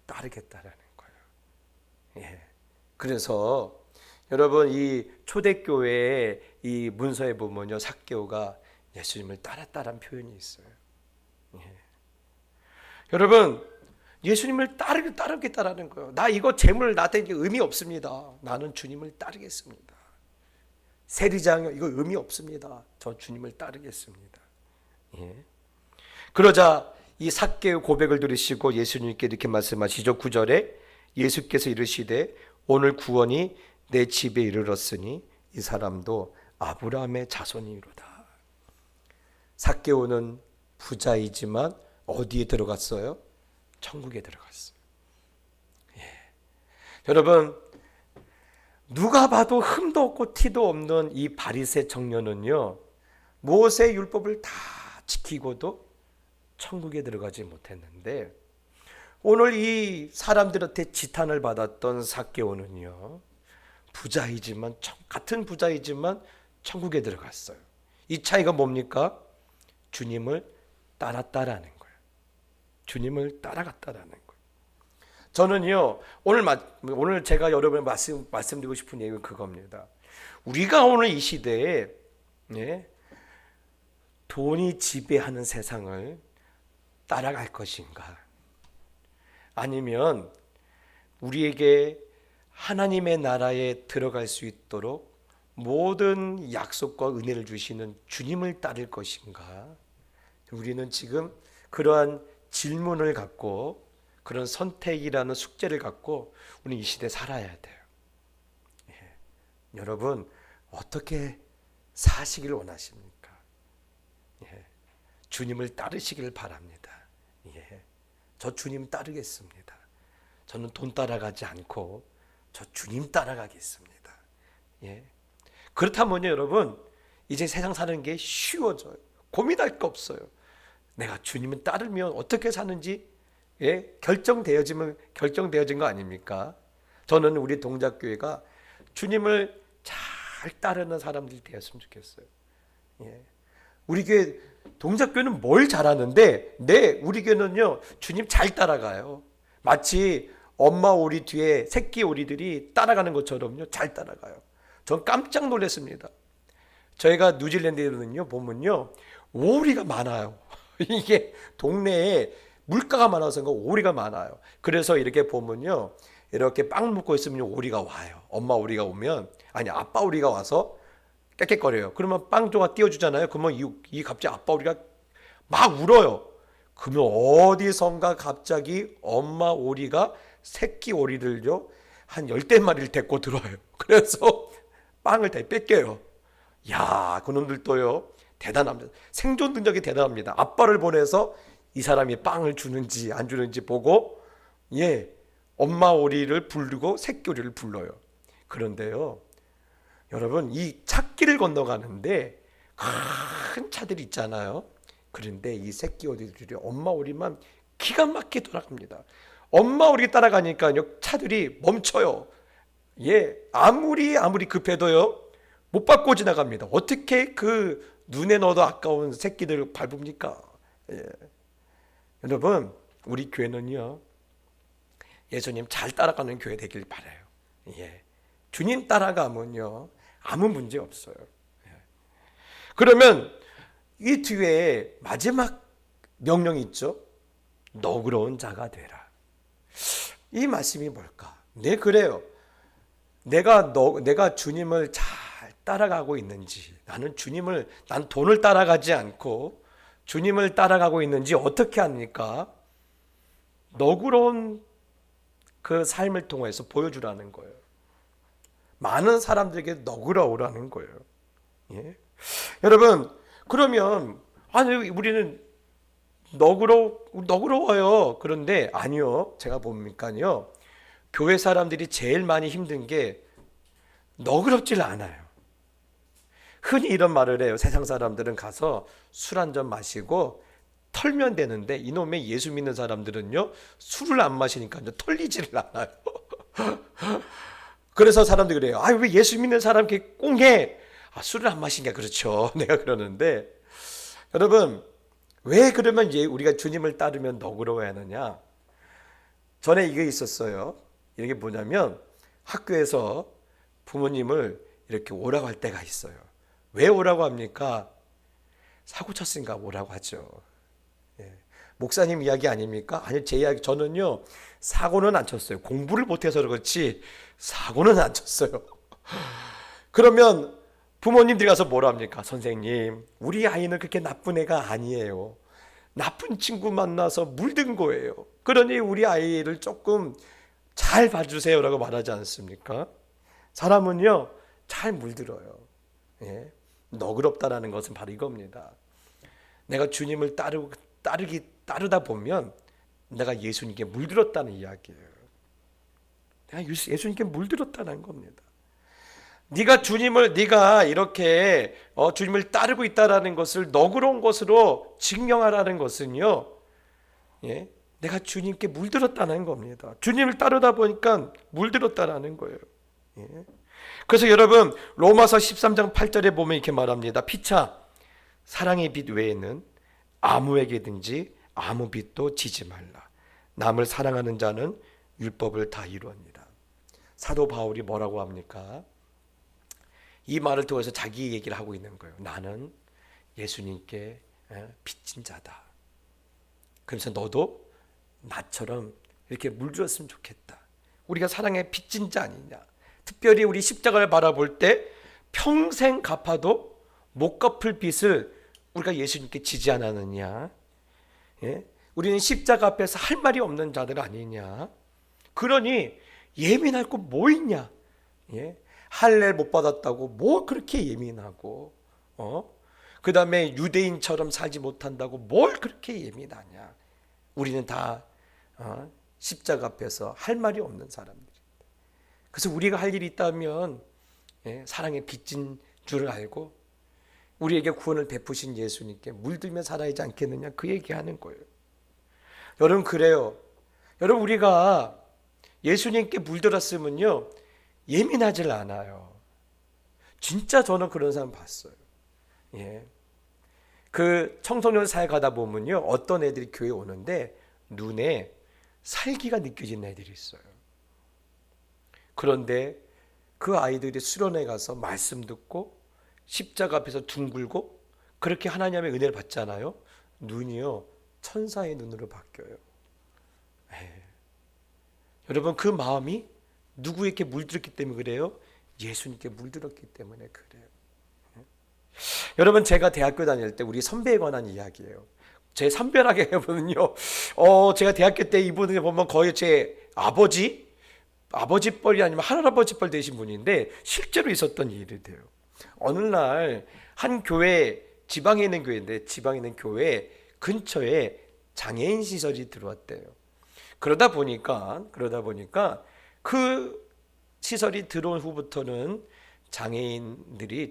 따르겠다라는 거예요. 예. 그래서 여러분, 이 초대교회의 이 문서에 보면요, 삭개오가 예수님을 따랐다는 표현이 있어요. 예. 여러분, 예수님을 따르겠다라는 거예요. 나 이거 재물 나한테 의미 없습니다. 나는 주님을 따르겠습니다. 세리장 이거 의미 없습니다. 저 주님을 따르겠습니다. 예. 그러자 이 삭개의 고백을 들으시고 예수님께 이렇게 말씀하시죠. 9절에 예수께서 이르시되 오늘 구원이 내 집에 이르렀으니 이 사람도 아브라함의 자손이로다. 삭개오는 부자이지만 어디에 들어갔어요? 천국에 들어갔어요. 예. 여러분, 누가 봐도 흠도 없고 티도 없는 이 바리새 청년은요, 모세 율법을 다 지키고도 천국에 들어가지 못했는데, 오늘 이 사람들한테 지탄을 받았던 삭개오는요, 부자이지만 같은 부자이지만 천국에 들어갔어요. 이 차이가 뭡니까? 주님을 따랐다라는 거예요. 주님을 따라갔다라는 거예요. 저는요, 오늘 제가 여러분에 말씀드리고 싶은 얘기는 그겁니다. 우리가 오늘 이 시대에 돈이 지배하는 세상을 따라갈 것인가? 아니면 우리에게 하나님의 나라에 들어갈 수 있도록 모든 약속과 은혜를 주시는 주님을 따를 것인가? 우리는 지금 그러한 질문을 갖고, 그런 선택이라는 숙제를 갖고 우리는 이 시대에 살아야 돼요. 예. 여러분, 어떻게 사시길 원하십니까? 예. 주님을 따르시길 바랍니다. 예. 저 주님 따르겠습니다. 저는 돈 따라가지 않고 저 주님 따라가겠습니다. 예. 그렇다면요, 여러분, 이제 세상 사는 게 쉬워져요. 고민할 거 없어요. 내가 주님을 따르면 어떻게 사는지 결정되어진 거 아닙니까? 저는 우리 동작교회가 주님을 잘 따르는 사람들이 되었으면 좋겠어요. 예. 우리 교회 동작교회는 뭘 잘하는데, 우리 교회는요 주님 잘 따라가요. 마치 엄마 오리 뒤에 새끼 오리들이 따라가는 것처럼요 잘 따라가요. 전 깜짝 놀랐습니다. 저희가 뉴질랜드에는요 보면요 오리가 많아요. 이게 동네에 물가가 많아서 오리가 많아요. 그래서 이렇게 보면요 이렇게 빵 먹고 있으면 오리가 와요. 엄마 오리가 오면, 아니 아빠 오리가 와서 깨끗거려요. 그러면 빵 조각 띄워주잖아요. 그러면 이 갑자기 아빠 오리가 막 울어요. 그러면 어디선가 갑자기 엄마 오리가 새끼 오리들요 한 10대마리를 데리고 들어와요. 그래서 빵을 다 뺏겨요. 야, 그놈들도요 대단합니다. 생존 능력이 대단합니다. 아빠를 보내서 이 사람이 빵을 주는지 안 주는지 보고, 예, 엄마 오리를 부르고 새끼 오리를 불러요. 그런데요 여러분, 이 찾길을 건너가는데 큰 차들이 있잖아요. 그런데 이 새끼 오리들이 엄마 오리만 기가 막히게 돌아갑니다. 엄마 오리 따라가니까요 차들이 멈춰요. 예, 아무리 급해도요 못 밟고 지나갑니다. 어떻게 그 눈에 넣어도 아까운 새끼들을 밟습니까? 예. 여러분, 우리 교회는요 예수님 잘 따라가는 교회 되길 바라요. 예. 주님 따라가면요 아무 문제 없어요. 예. 그러면 이 뒤에 마지막 명령이 있죠. 너그러운 자가 되라. 이 말씀이 뭘까? 네, 그래요. 내가 주님을 잘 따라가고 있는지, 난 돈을 따라가지 않고 주님을 따라가고 있는지 어떻게 합니까? 너그러운 그 삶을 통해서 보여주라는 거예요. 많은 사람들에게 너그러우라는 거예요. 예? 여러분, 그러면 아니 우리는 너그러워요. 그런데 아니요. 제가 보니까요 교회 사람들이 제일 많이 힘든 게 너그럽질 않아요. 흔히 이런 말을 해요. 세상 사람들은 가서 술 한 잔 마시고 털면 되는데, 이놈의 예수 믿는 사람들은요 술을 안 마시니까 털리지를 않아요. 그래서 사람들이 그래요. 아, 왜 예수 믿는 사람 이렇게 꽁해? 아, 술을 안 마신 게 그렇죠. 내가 그러는데, 여러분, 왜 그러면 우리가 주님을 따르면 너그러워야 하느냐? 전에 이게 있었어요. 이게 뭐냐면 학교에서 부모님을 이렇게 오라고 할 때가 있어요. 왜 오라고 합니까? 사고 쳤으니까 오라고 하죠. 예. 목사님 이야기 아닙니까? 아니, 제 이야기. 저는요 사고는 안 쳤어요. 공부를 못해서 그렇지 사고는 안 쳤어요. 그러면 부모님들이 가서 뭐라 합니까? 선생님, 우리 아이는 그렇게 나쁜 애가 아니에요. 나쁜 친구 만나서 물든 거예요. 그러니 우리 아이를 조금 잘 봐주세요라고 말하지 않습니까? 사람은요 잘 물들어요. 예? 너그럽다라는 것은 바로 이겁니다. 내가 주님을 따르다 보면 내가 예수님께 물들었다는 이야기예요. 내가 예수님께 물들었다는 겁니다. 네가 이렇게 주님을 따르고 있다라는 것을 너그러운 것으로 증명하라는 것은요, 예, 내가 주님께 물들었다는 겁니다. 주님을 따르다 보니까 물들었다라는 거예요. 예. 그래서 여러분, 로마서 13장 8절에 보면 이렇게 말합니다. 피차 사랑의 빛 외에는 아무에게든지 아무 빛도 지지 말라. 남을 사랑하는 자는 율법을 다 이루었느니라. 사도 바울이 뭐라고 합니까? 이 말을 통해서 자기 얘기를 하고 있는 거예요. 나는 예수님께 빚진 자다. 그래서 너도 나처럼 이렇게 물들었으면 좋겠다. 우리가 사랑에 빚진 자 아니냐. 특별히 우리 십자가를 바라볼 때 평생 갚아도 못 갚을 빚을 우리가 예수님께 지지 않았느냐. 예? 우리는 십자가 앞에서 할 말이 없는 자들 아니냐. 그러니 예민할 거 뭐 있냐. 예? 할례 못 받았다고 뭐 그렇게 예민하고, 그 다음에 유대인처럼 살지 못한다고 뭘 그렇게 예민하냐. 우리는 다 십자가 앞에서 할 말이 없는 사람들입니다. 그래서 우리가 할 일이 있다면 사랑에 빚진 줄을 알고 우리에게 구원을 베푸신 예수님께 물들며 살아야 하지 않겠느냐, 그 얘기하는 거예요. 여러분, 그래요. 여러분, 우리가 예수님께 물들었으면요 예민하질 않아요. 진짜 저는 그런 사람 봤어요. 예. 그 청소년 사회 가다 보면요, 어떤 애들이 교회 오는데 눈에 살기가 느껴지는 애들이 있어요. 그런데 그 아이들이 수련회 가서 말씀 듣고 십자가 앞에서 둥글고 그렇게 하나님의 은혜를 받잖아요. 눈이요, 천사의 눈으로 바뀌어요. 예. 여러분, 그 마음이 누구에게 물들었기 때문에 그래요? 예수님께 물들었기 때문에 그래요. 여러분, 제가 대학교 다닐 때 우리 선배에 관한 이야기예요. 제 선배라게 해보면요, 제가 대학교 때 이분을 보면 거의 제 아버지뻘이 아니면 할아버지뻘 되신 분인데 실제로 있었던 일이 돼요. 어느 날 한 교회, 지방에 있는 교회인데 지방에 있는 교회 근처에 장애인 시설이 들어왔대요. 그러다 보니까 그 시설이 들어온 후부터는 장애우들이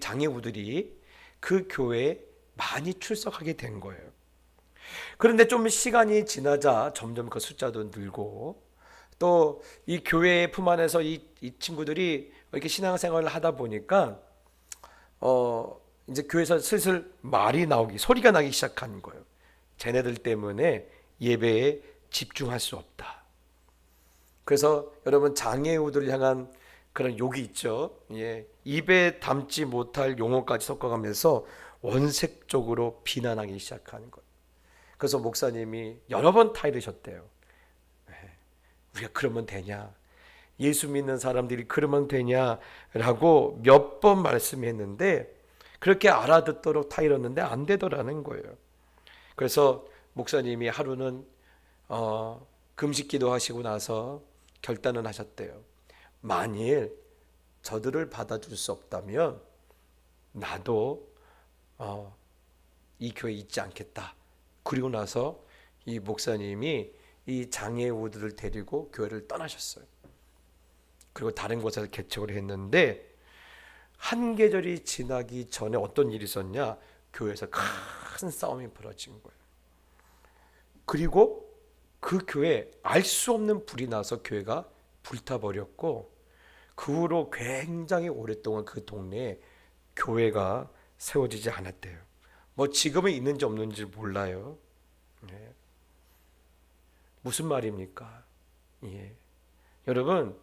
그 교회에 많이 출석하게 된 거예요. 그런데 좀 시간이 지나자 점점 그 숫자도 늘고, 또 이 교회 품 안에서 이 친구들이 이렇게 신앙생활을 하다 보니까 이제 교회에서 슬슬 소리가 나기 시작한 거예요. 쟤네들 때문에 예배에 집중할 수 없다. 그래서 여러분, 장애우들을 향한 그런 욕이 있죠. 예, 입에 담지 못할 용어까지 섞어가면서 원색적으로 비난하기 시작하는 거예요. 그래서 목사님이 여러 번 타이르셨대요. 우리가 그러면 되냐? 예수 믿는 사람들이 그러면 되냐라고 몇 번 말씀했는데 그렇게 알아듣도록 타이렀는데 안 되더라는 거예요. 그래서 목사님이 하루는 금식 기도하시고 나서 결단을 하셨대요. 만일 저들을 받아줄 수 없다면 나도 이 교회에 있지 않겠다. 그리고 나서 이 목사님이 이 장애우들을 데리고 교회를 떠나셨어요. 그리고 다른 곳에서 개척을 했는데 한 계절이 지나기 전에 어떤 일이 있었냐? 교회에서 큰 싸움이 벌어진 거예요. 그리고 그 교회에 알 수 없는 불이 나서 교회가 불타버렸고, 그 후로 굉장히 오랫동안 그 동네에 교회가 세워지지 않았대요. 뭐 지금은 있는지 없는지 몰라요. 네. 무슨 말입니까? 예. 여러분,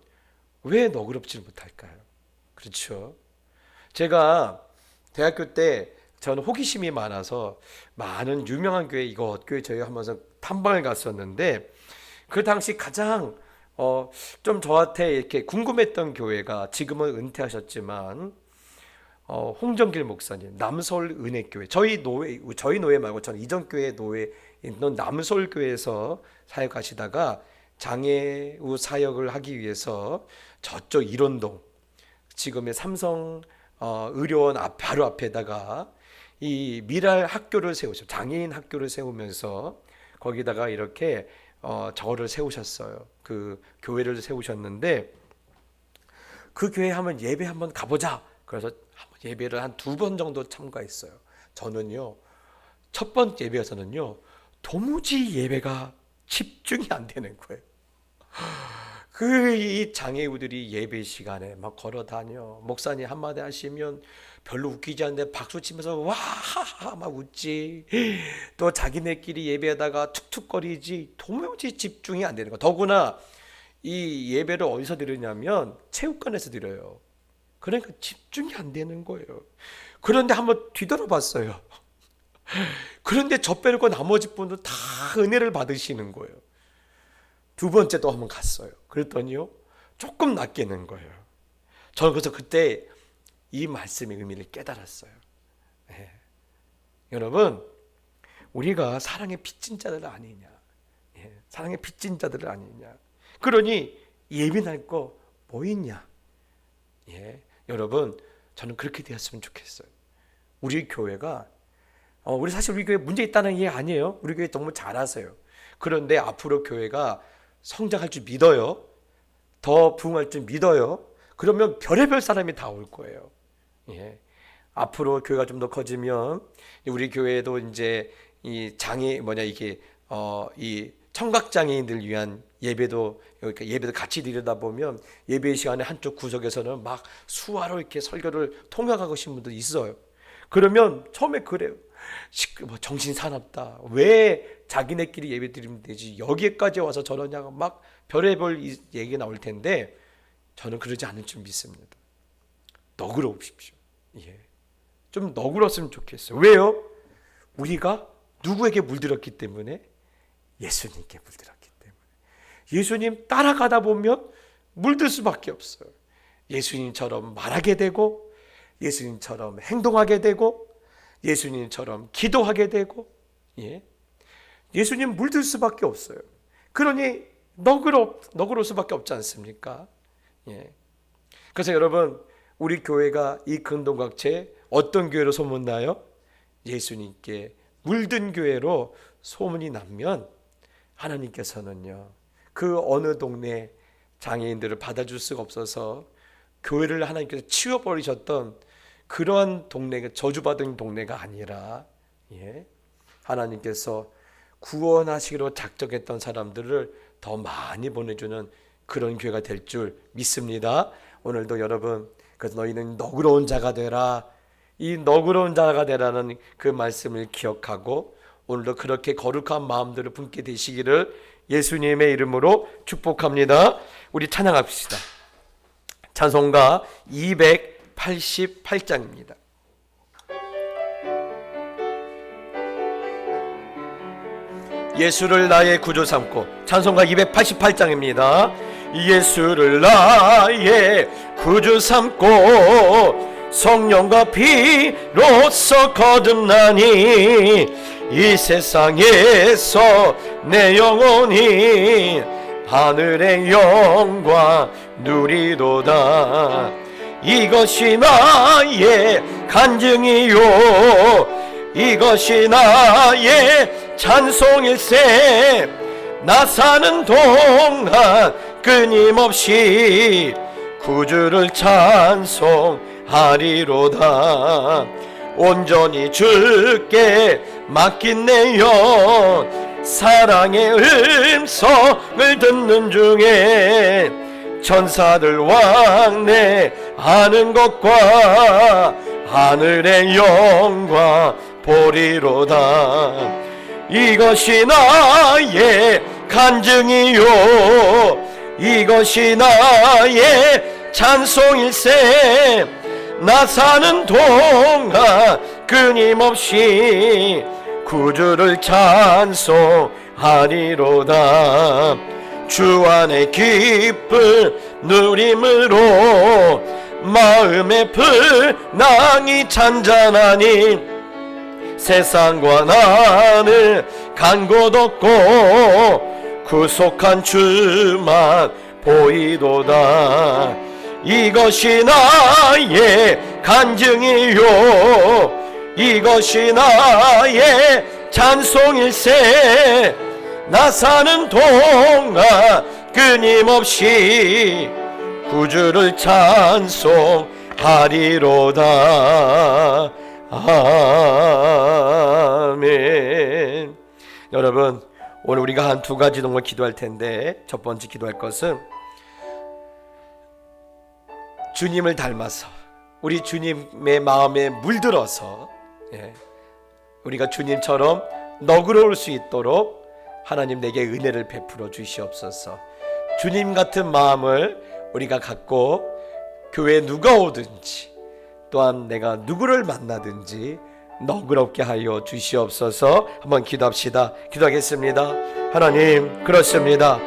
왜 너그럽지 못할까요? 그렇죠. 제가 대학교 때 저는 호기심이 많아서 많은 유명한 교회, 이것 교회 저희 하면서 탐방을 갔었는데, 그 당시 가장 좀 저한테 이렇게 궁금했던 교회가, 지금은 은퇴하셨지만 홍정길 목사님, 남서울 은혜교회. 저희 노회 말고 저는 이전 교회 노회에 있는 남서울 교회에서 사역하시다가 장애우 사역을 하기 위해서 저쪽 일원동, 지금의 삼성 의료원 바로 앞에다가 이 미랄 학교를 세우셨어요. 장애인 학교를 세우면서 거기다가 이렇게 저를 세우셨어요. 그 교회를 세우셨는데, 그 교회 하면 예배 한번 가보자. 그래서 예배를 한 2번 정도 참가했어요. 저는요, 첫 번째 예배에서는요, 도무지 예배가 집중이 안 되는 거예요. 이 장애우들이 예배 시간에 막 걸어다녀. 목사님 한마디 하시면 별로 웃기지 않는데 박수 치면서 와하하 막 웃지. 또 자기네끼리 예배하다가 툭툭거리지. 도무지 집중이 안 되는 거. 더구나 이 예배를 어디서 드리냐면 체육관에서 드려요. 그러니까 집중이 안 되는 거예요. 그런데 한번 뒤돌아봤어요. 그런데 저 빼고 나머지 분들 다 은혜를 받으시는 거예요. 2번째 또 한번 갔어요. 그랬더니요, 조금 낫게는 거예요. 저는 그래서 그때 이 말씀의 의미를 깨달았어요. 네. 여러분, 우리가 사랑의 빚진 자들 아니냐? 예, 사랑의 빚진 자들 아니냐? 그러니 예민할 거 뭐 있냐? 예, 여러분, 저는 그렇게 되었으면 좋겠어요. 우리 교회가 사실 우리 교회 문제 있다는 얘기 아니에요. 우리 교회 너무 잘하세요. 그런데 앞으로 교회가 성장할 줄 믿어요. 더 부흥할 줄 믿어요. 그러면 별의별 사람이 다 올 거예요. 예. 앞으로 교회가 좀 더 커지면 우리 교회도 이제 이 이 청각장애인들 위한 예배도 같이 드리다 보면 예배 시간에 한쪽 구석에서는 막 수화로 이렇게 설교를 통역하고 계신 분들 있어요. 그러면 처음에 그래요. 정신 사납다. 왜 자기네끼리 예배 드리면 되지? 여기까지 와서 저러냐고 막 별의별 얘기 나올 텐데 저는 그러지 않을 줄 믿습니다. 너그러우십시오. 예. 좀 너그러웠으면 좋겠어요. 왜요? 우리가 누구에게 물들었기 때문에? 예수님께 물들었기 때문에. 예수님 따라가다 보면 물들 수밖에 없어요. 예수님처럼 말하게 되고, 예수님처럼 행동하게 되고, 예수님처럼 기도하게 되고, 예. 예수님 물들 수밖에 없어요. 그러니 너그러울 수밖에 없지 않습니까? 예. 그래서 여러분, 우리 교회가 이 근동각체에 어떤 교회로 소문나요? 예수님께 물든 교회로 소문이 나면 하나님께서는요, 그 어느 동네 장애인들을 받아줄 수가 없어서 교회를 하나님께서 치워버리셨던 그러한 동네가, 저주받은 동네가 아니라, 예, 하나님께서 구원하시기로 작정했던 사람들을 더 많이 보내주는 그런 교회가 될 줄 믿습니다. 오늘도 여러분, 그래서 너희는 너그러운 자가 되라, 이 너그러운 자가 되라는 그 말씀을 기억하고 오늘도 그렇게 거룩한 마음들을 품게 되시기를 예수님의 이름으로 축복합니다. 우리 찬양합시다. 찬송가 288장입니다. 예수를 나의 구주 삼고, 찬송가 288장입니다. 예수를 나의 구주 삼고 성령과 피로써 거듭나니 이 세상에서 내 영혼이 하늘의 영광 누리도다. 이것이 나의 간증이요, 이것이 나의 찬송일세. 나 사는 동안 끊임없이 구주를 찬송하리로다. 온전히 주께 맡긴 내 영, 사랑의 음성을 듣는 중에 천사들 왕래하는 것과 하늘의 영광 보리로다. 이것이 나의 간증이요, 이것이 나의 찬송일세. 나 사는 동안 끊임없이 구주를 찬송하리로다. 주 안에 기쁨 누림으로 마음의 근황이 잔잔하니 세상과 나는 간 곳 없고 구속한 주만 보이도다. 이것이 나의 간증이요, 이것이 나의 찬송일세. 나 사는 동안 끊임없이 구주를 찬송하리로다. 아멘. 여러분, 오늘 우리가 한 두 가지 동안 기도할 텐데, 첫 번째 기도할 것은 주님을 닮아서, 우리 주님의 마음에 물들어서, 우리가 주님처럼 너그러울 수 있도록 하나님 내게 은혜를 베풀어 주시옵소서. 주님 같은 마음을 우리가 갖고 교회에 누가 오든지, 또한 내가 누구를 만나든지 너그럽게 하여 주시옵소서. 한번 기도합시다. 기도하겠습니다. 하나님, 그렇습니다.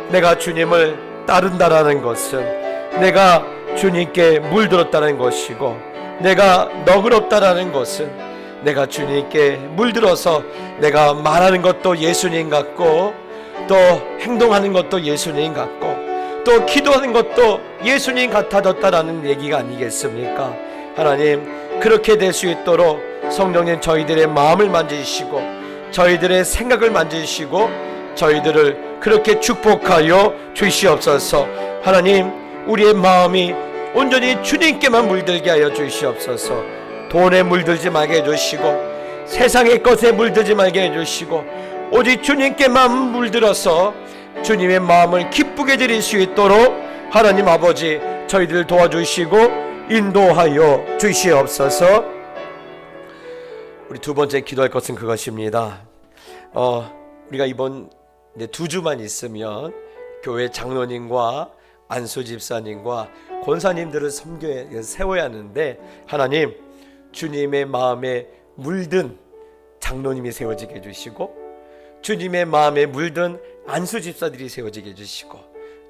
내가 주님을 따른다라는 것은 내가 주님께 물들었다는 것이고, 내가 너그럽다라는 것은 내가 주님께 물들어서 내가 말하는 것도 예수님 같고, 또 행동하는 것도 예수님 같고, 또 기도하는 것도 예수님 같아졌다라는 얘기가 아니겠습니까? 하나님, 그렇게 될 수 있도록 성령님 저희들의 마음을 만지시고 저희들의 생각을 만지시고 저희들을 그렇게 축복하여 주시옵소서. 하나님, 우리의 마음이 온전히 주님께만 물들게 하여 주시옵소서. 돈에 물들지 말게 해주시고, 세상의 것에 물들지 말게 해주시고, 오직 주님께만 물들어서 주님의 마음을 기쁘게 드릴 수 있도록 하나님 아버지 저희들을 도와주시고 인도하여 주시옵소서. 우리 두 번째 기도할 것은 그것입니다. 우리가 이번 2주만 있으면 교회 장로님과 안수 집사님과 권사님들을 세워야 하는데, 하나님 주님의 마음에 물든 장로님이 세워지게 해주시고, 주님의 마음에 물든 안수 집사들이 세워지게 해주시고,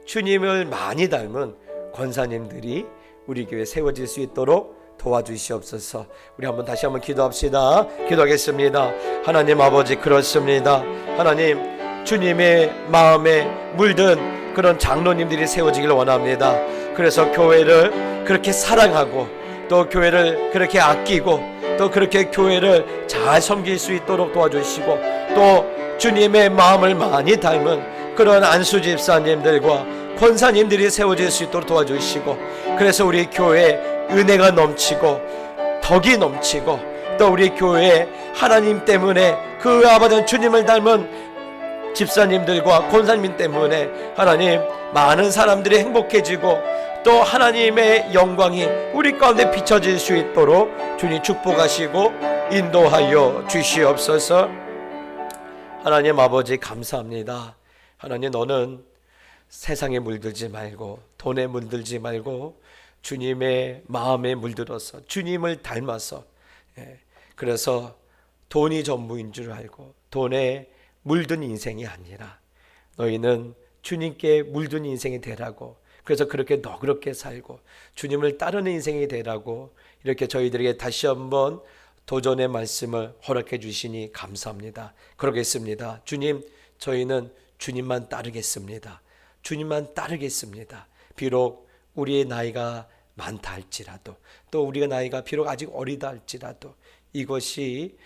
주님을 많이 닮은 권사님들이 우리 교회에 세워질 수 있도록 도와주시옵소서. 우리 다시 한번 기도합시다. 기도하겠습니다. 하나님 아버지, 그렇습니다. 하나님 주님의 마음에 물든 그런 장로님들이 세워지길 원합니다. 그래서 교회를 그렇게 사랑하고 또 교회를 그렇게 아끼고 또 그렇게 교회를 잘 섬길 수 있도록 도와주시고, 또 주님의 마음을 많이 닮은 그런 안수 집사님들과 권사님들이 세워질 수 있도록 도와주시고, 그래서 우리 교회에 은혜가 넘치고 덕이 넘치고, 또 우리 교회에 하나님 때문에 그 아버지 주님을 닮은 집사님들과 권사님 때문에 하나님 많은 사람들이 행복해지고 또 하나님의 영광이 우리 가운데 비춰질 수 있도록 주님 축복하시고 인도하여 주시옵소서. 하나님 아버지, 감사합니다. 하나님, 너는 세상에 물들지 말고 돈에 물들지 말고 주님의 마음에 물들어서 주님을 닮아서, 그래서 돈이 전부인 줄 알고 돈에 물든 인생이 아니라 너희는 주님께 물든 인생이 되라고, 그래서 그렇게 너그럽게 살고 주님을 따르는 인생이 되라고 이렇게 저희들에게 다시 한번 도전의 말씀을 허락해 주시니 감사합니다. 그러겠습니다. 주님, 저희는 주님만 따르겠습니다. 주님만 따르겠습니다. 비록 우리의 나이가 많다 할지라도, 또 우리가 나이가 비록 아직 어리다 할지라도, 이것이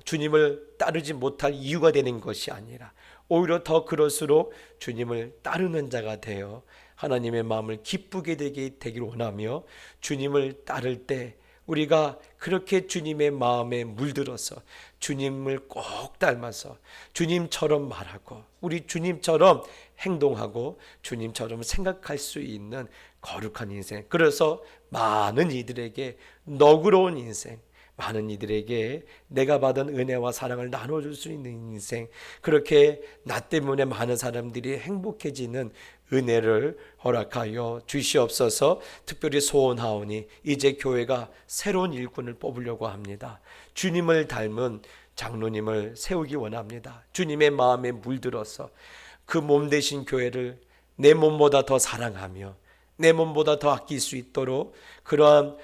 주님을 따르지 못할 이유가 되는 것이 아니라 오히려 더 그럴수록 주님을 따르는 자가 되어 하나님의 마음을 기쁘게 되길 원하며, 주님을 따를 때 우리가 그렇게 주님의 마음에 물들어서 주님을 꼭 닮아서 주님처럼 말하고 우리 주님처럼 행동하고 주님처럼 생각할 수 있는 거룩한 인생, 그래서 많은 이들에게 너그러운 인생, 많은 이들에게 내가 받은 은혜와 사랑을 나눠줄 수 있는 인생, 그렇게 나 때문에 많은 사람들이 행복해지는 은혜를 허락하여 주시옵소서. 특별히 소원하오니 이제 교회가 새로운 일꾼을 뽑으려고 합니다. 주님을 닮은 장로님을 세우기 원합니다. 주님의 마음에 물들어서 그 몸 되신 교회를 내 몸보다 더 사랑하며 내 몸보다 더 아낄 수 있도록 그러한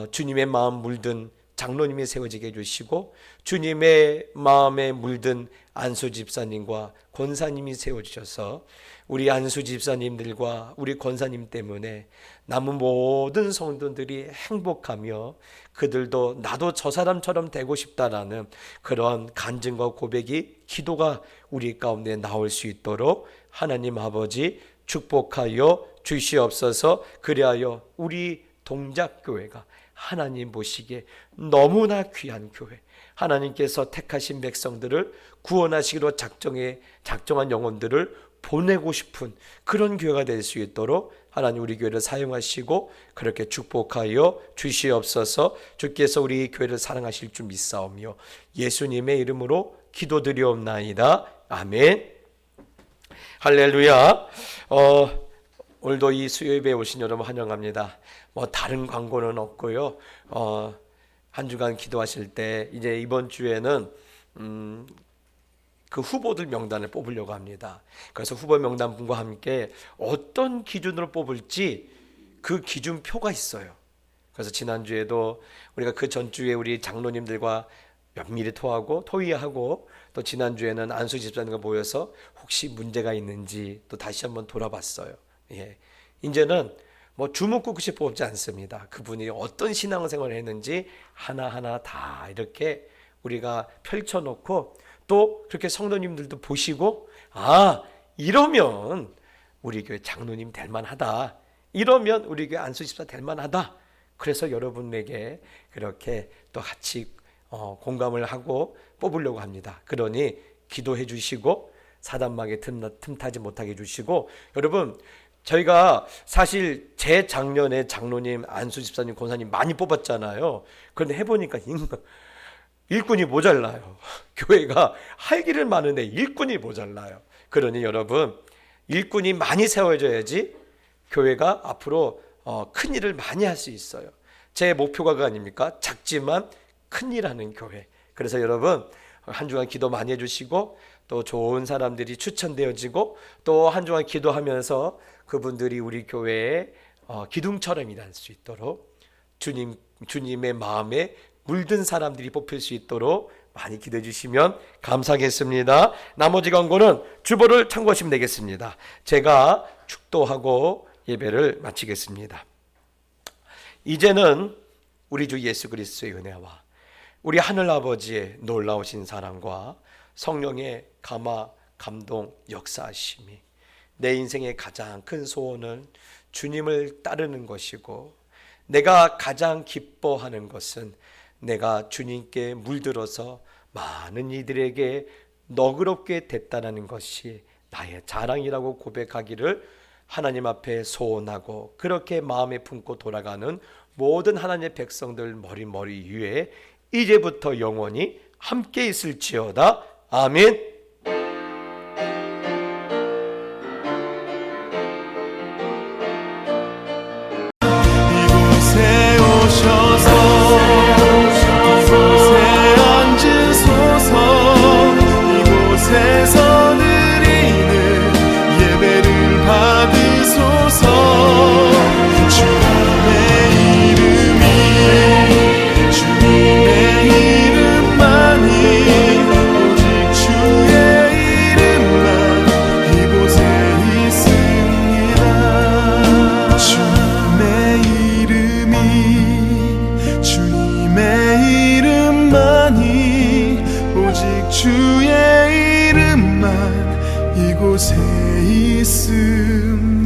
주님의 마음 물든 장로님이 세워지게 해주시고, 주님의 마음에 물든 안수 집사님과 권사님이 세워주셔서 우리 안수 집사님들과 우리 권사님 때문에 남은 모든 성도들이 행복하며 그들도 나도 저 사람처럼 되고 싶다라는 그런 간증과 고백이, 기도가 우리 가운데 나올 수 있도록 하나님 아버지 축복하여 주시옵소서. 그리하여 우리 동작교회가 하나님 보시기에 너무나 귀한 교회, 하나님께서 택하신 백성들을 구원하시기로 작정한 영혼들을 보내고 싶은 그런 교회가 될 수 있도록 하나님 우리 교회를 사용하시고 그렇게 축복하여 주시옵소서. 주께서 우리 교회를 사랑하실 줄 믿사오며 예수님의 이름으로 기도드리옵나이다. 아멘. 할렐루야. 오늘도 이 수요예배에 오신 여러분 환영합니다. 다른 광고는 없고요. 한 주간 기도하실 때 이제 이번 주에는 그 후보들 명단을 뽑으려고 합니다. 그래서 후보 명단분과 함께 어떤 기준으로 뽑을지 그 기준표가 있어요. 그래서 지난주에도 우리가 그 전주에 우리 장로님들과 면밀히 토의하고 또 지난주에는 안수 집사님과 모여서 혹시 문제가 있는지 또 다시 한번 돌아봤어요. 이제는 주먹구구식 뽑지 않습니다. 그분이 어떤 신앙생활을 했는지 하나하나 다 이렇게 우리가 펼쳐놓고 또 그렇게 성도님들도 보시고, 이러면 우리 교회 장로님 될 만하다, 이러면 우리 교회 안수집사 될 만하다. 그래서 여러분에게 그렇게 또 같이 공감을 하고 뽑으려고 합니다. 그러니 기도해 주시고 사단마귀에 틈타지 못하게 해주시고, 여러분 저희가 사실 재작년에 장로님, 안수 집사님, 권사님 많이 뽑았잖아요. 그런데 해보니까 일꾼이 모자라요. 교회가 할 일은 많은데 일꾼이 모자라요. 그러니 여러분, 일꾼이 많이 세워져야지 교회가 앞으로 큰 일을 많이 할 수 있어요. 제 목표가 그거 아닙니까? 작지만 큰 일하는 교회. 그래서 여러분 한 주간 기도 많이 해주시고, 또 좋은 사람들이 추천되어지고, 또 한 주간 기도하면서 그분들이 우리 교회의 기둥처럼 일할 수 있도록, 주님의 마음에 물든 사람들이 뽑힐 수 있도록 많이 기도해 주시면 감사하겠습니다. 나머지 광고는 주보를 참고하시면 되겠습니다. 제가 축도하고 예배를 마치겠습니다. 이제는 우리 주 예수 그리스도의 은혜와 우리 하늘아버지의 놀라우신 사랑과 성령의 감화, 감동, 역사하심이 내 인생의 가장 큰 소원은 주님을 따르는 것이고, 내가 가장 기뻐하는 것은 내가 주님께 물들어서 많은 이들에게 너그럽게 됐다는 것이 나의 자랑이라고 고백하기를 하나님 앞에 소원하고, 그렇게 마음에 품고 돌아가는 모든 하나님의 백성들 머리 위에 이제부터 영원히 함께 있을지어다. 아멘. 이곳에 오셔서 이곳에 앉으소서. 이곳에서 드리는 예배를 받으소서. 주님의 이름이, 주님의 이름만이, 오직 주의 이름만 이곳에 있습니다. 주님의 이름이, 주님의 이름만이, 오직 주의 이름만 이곳에 있습니다.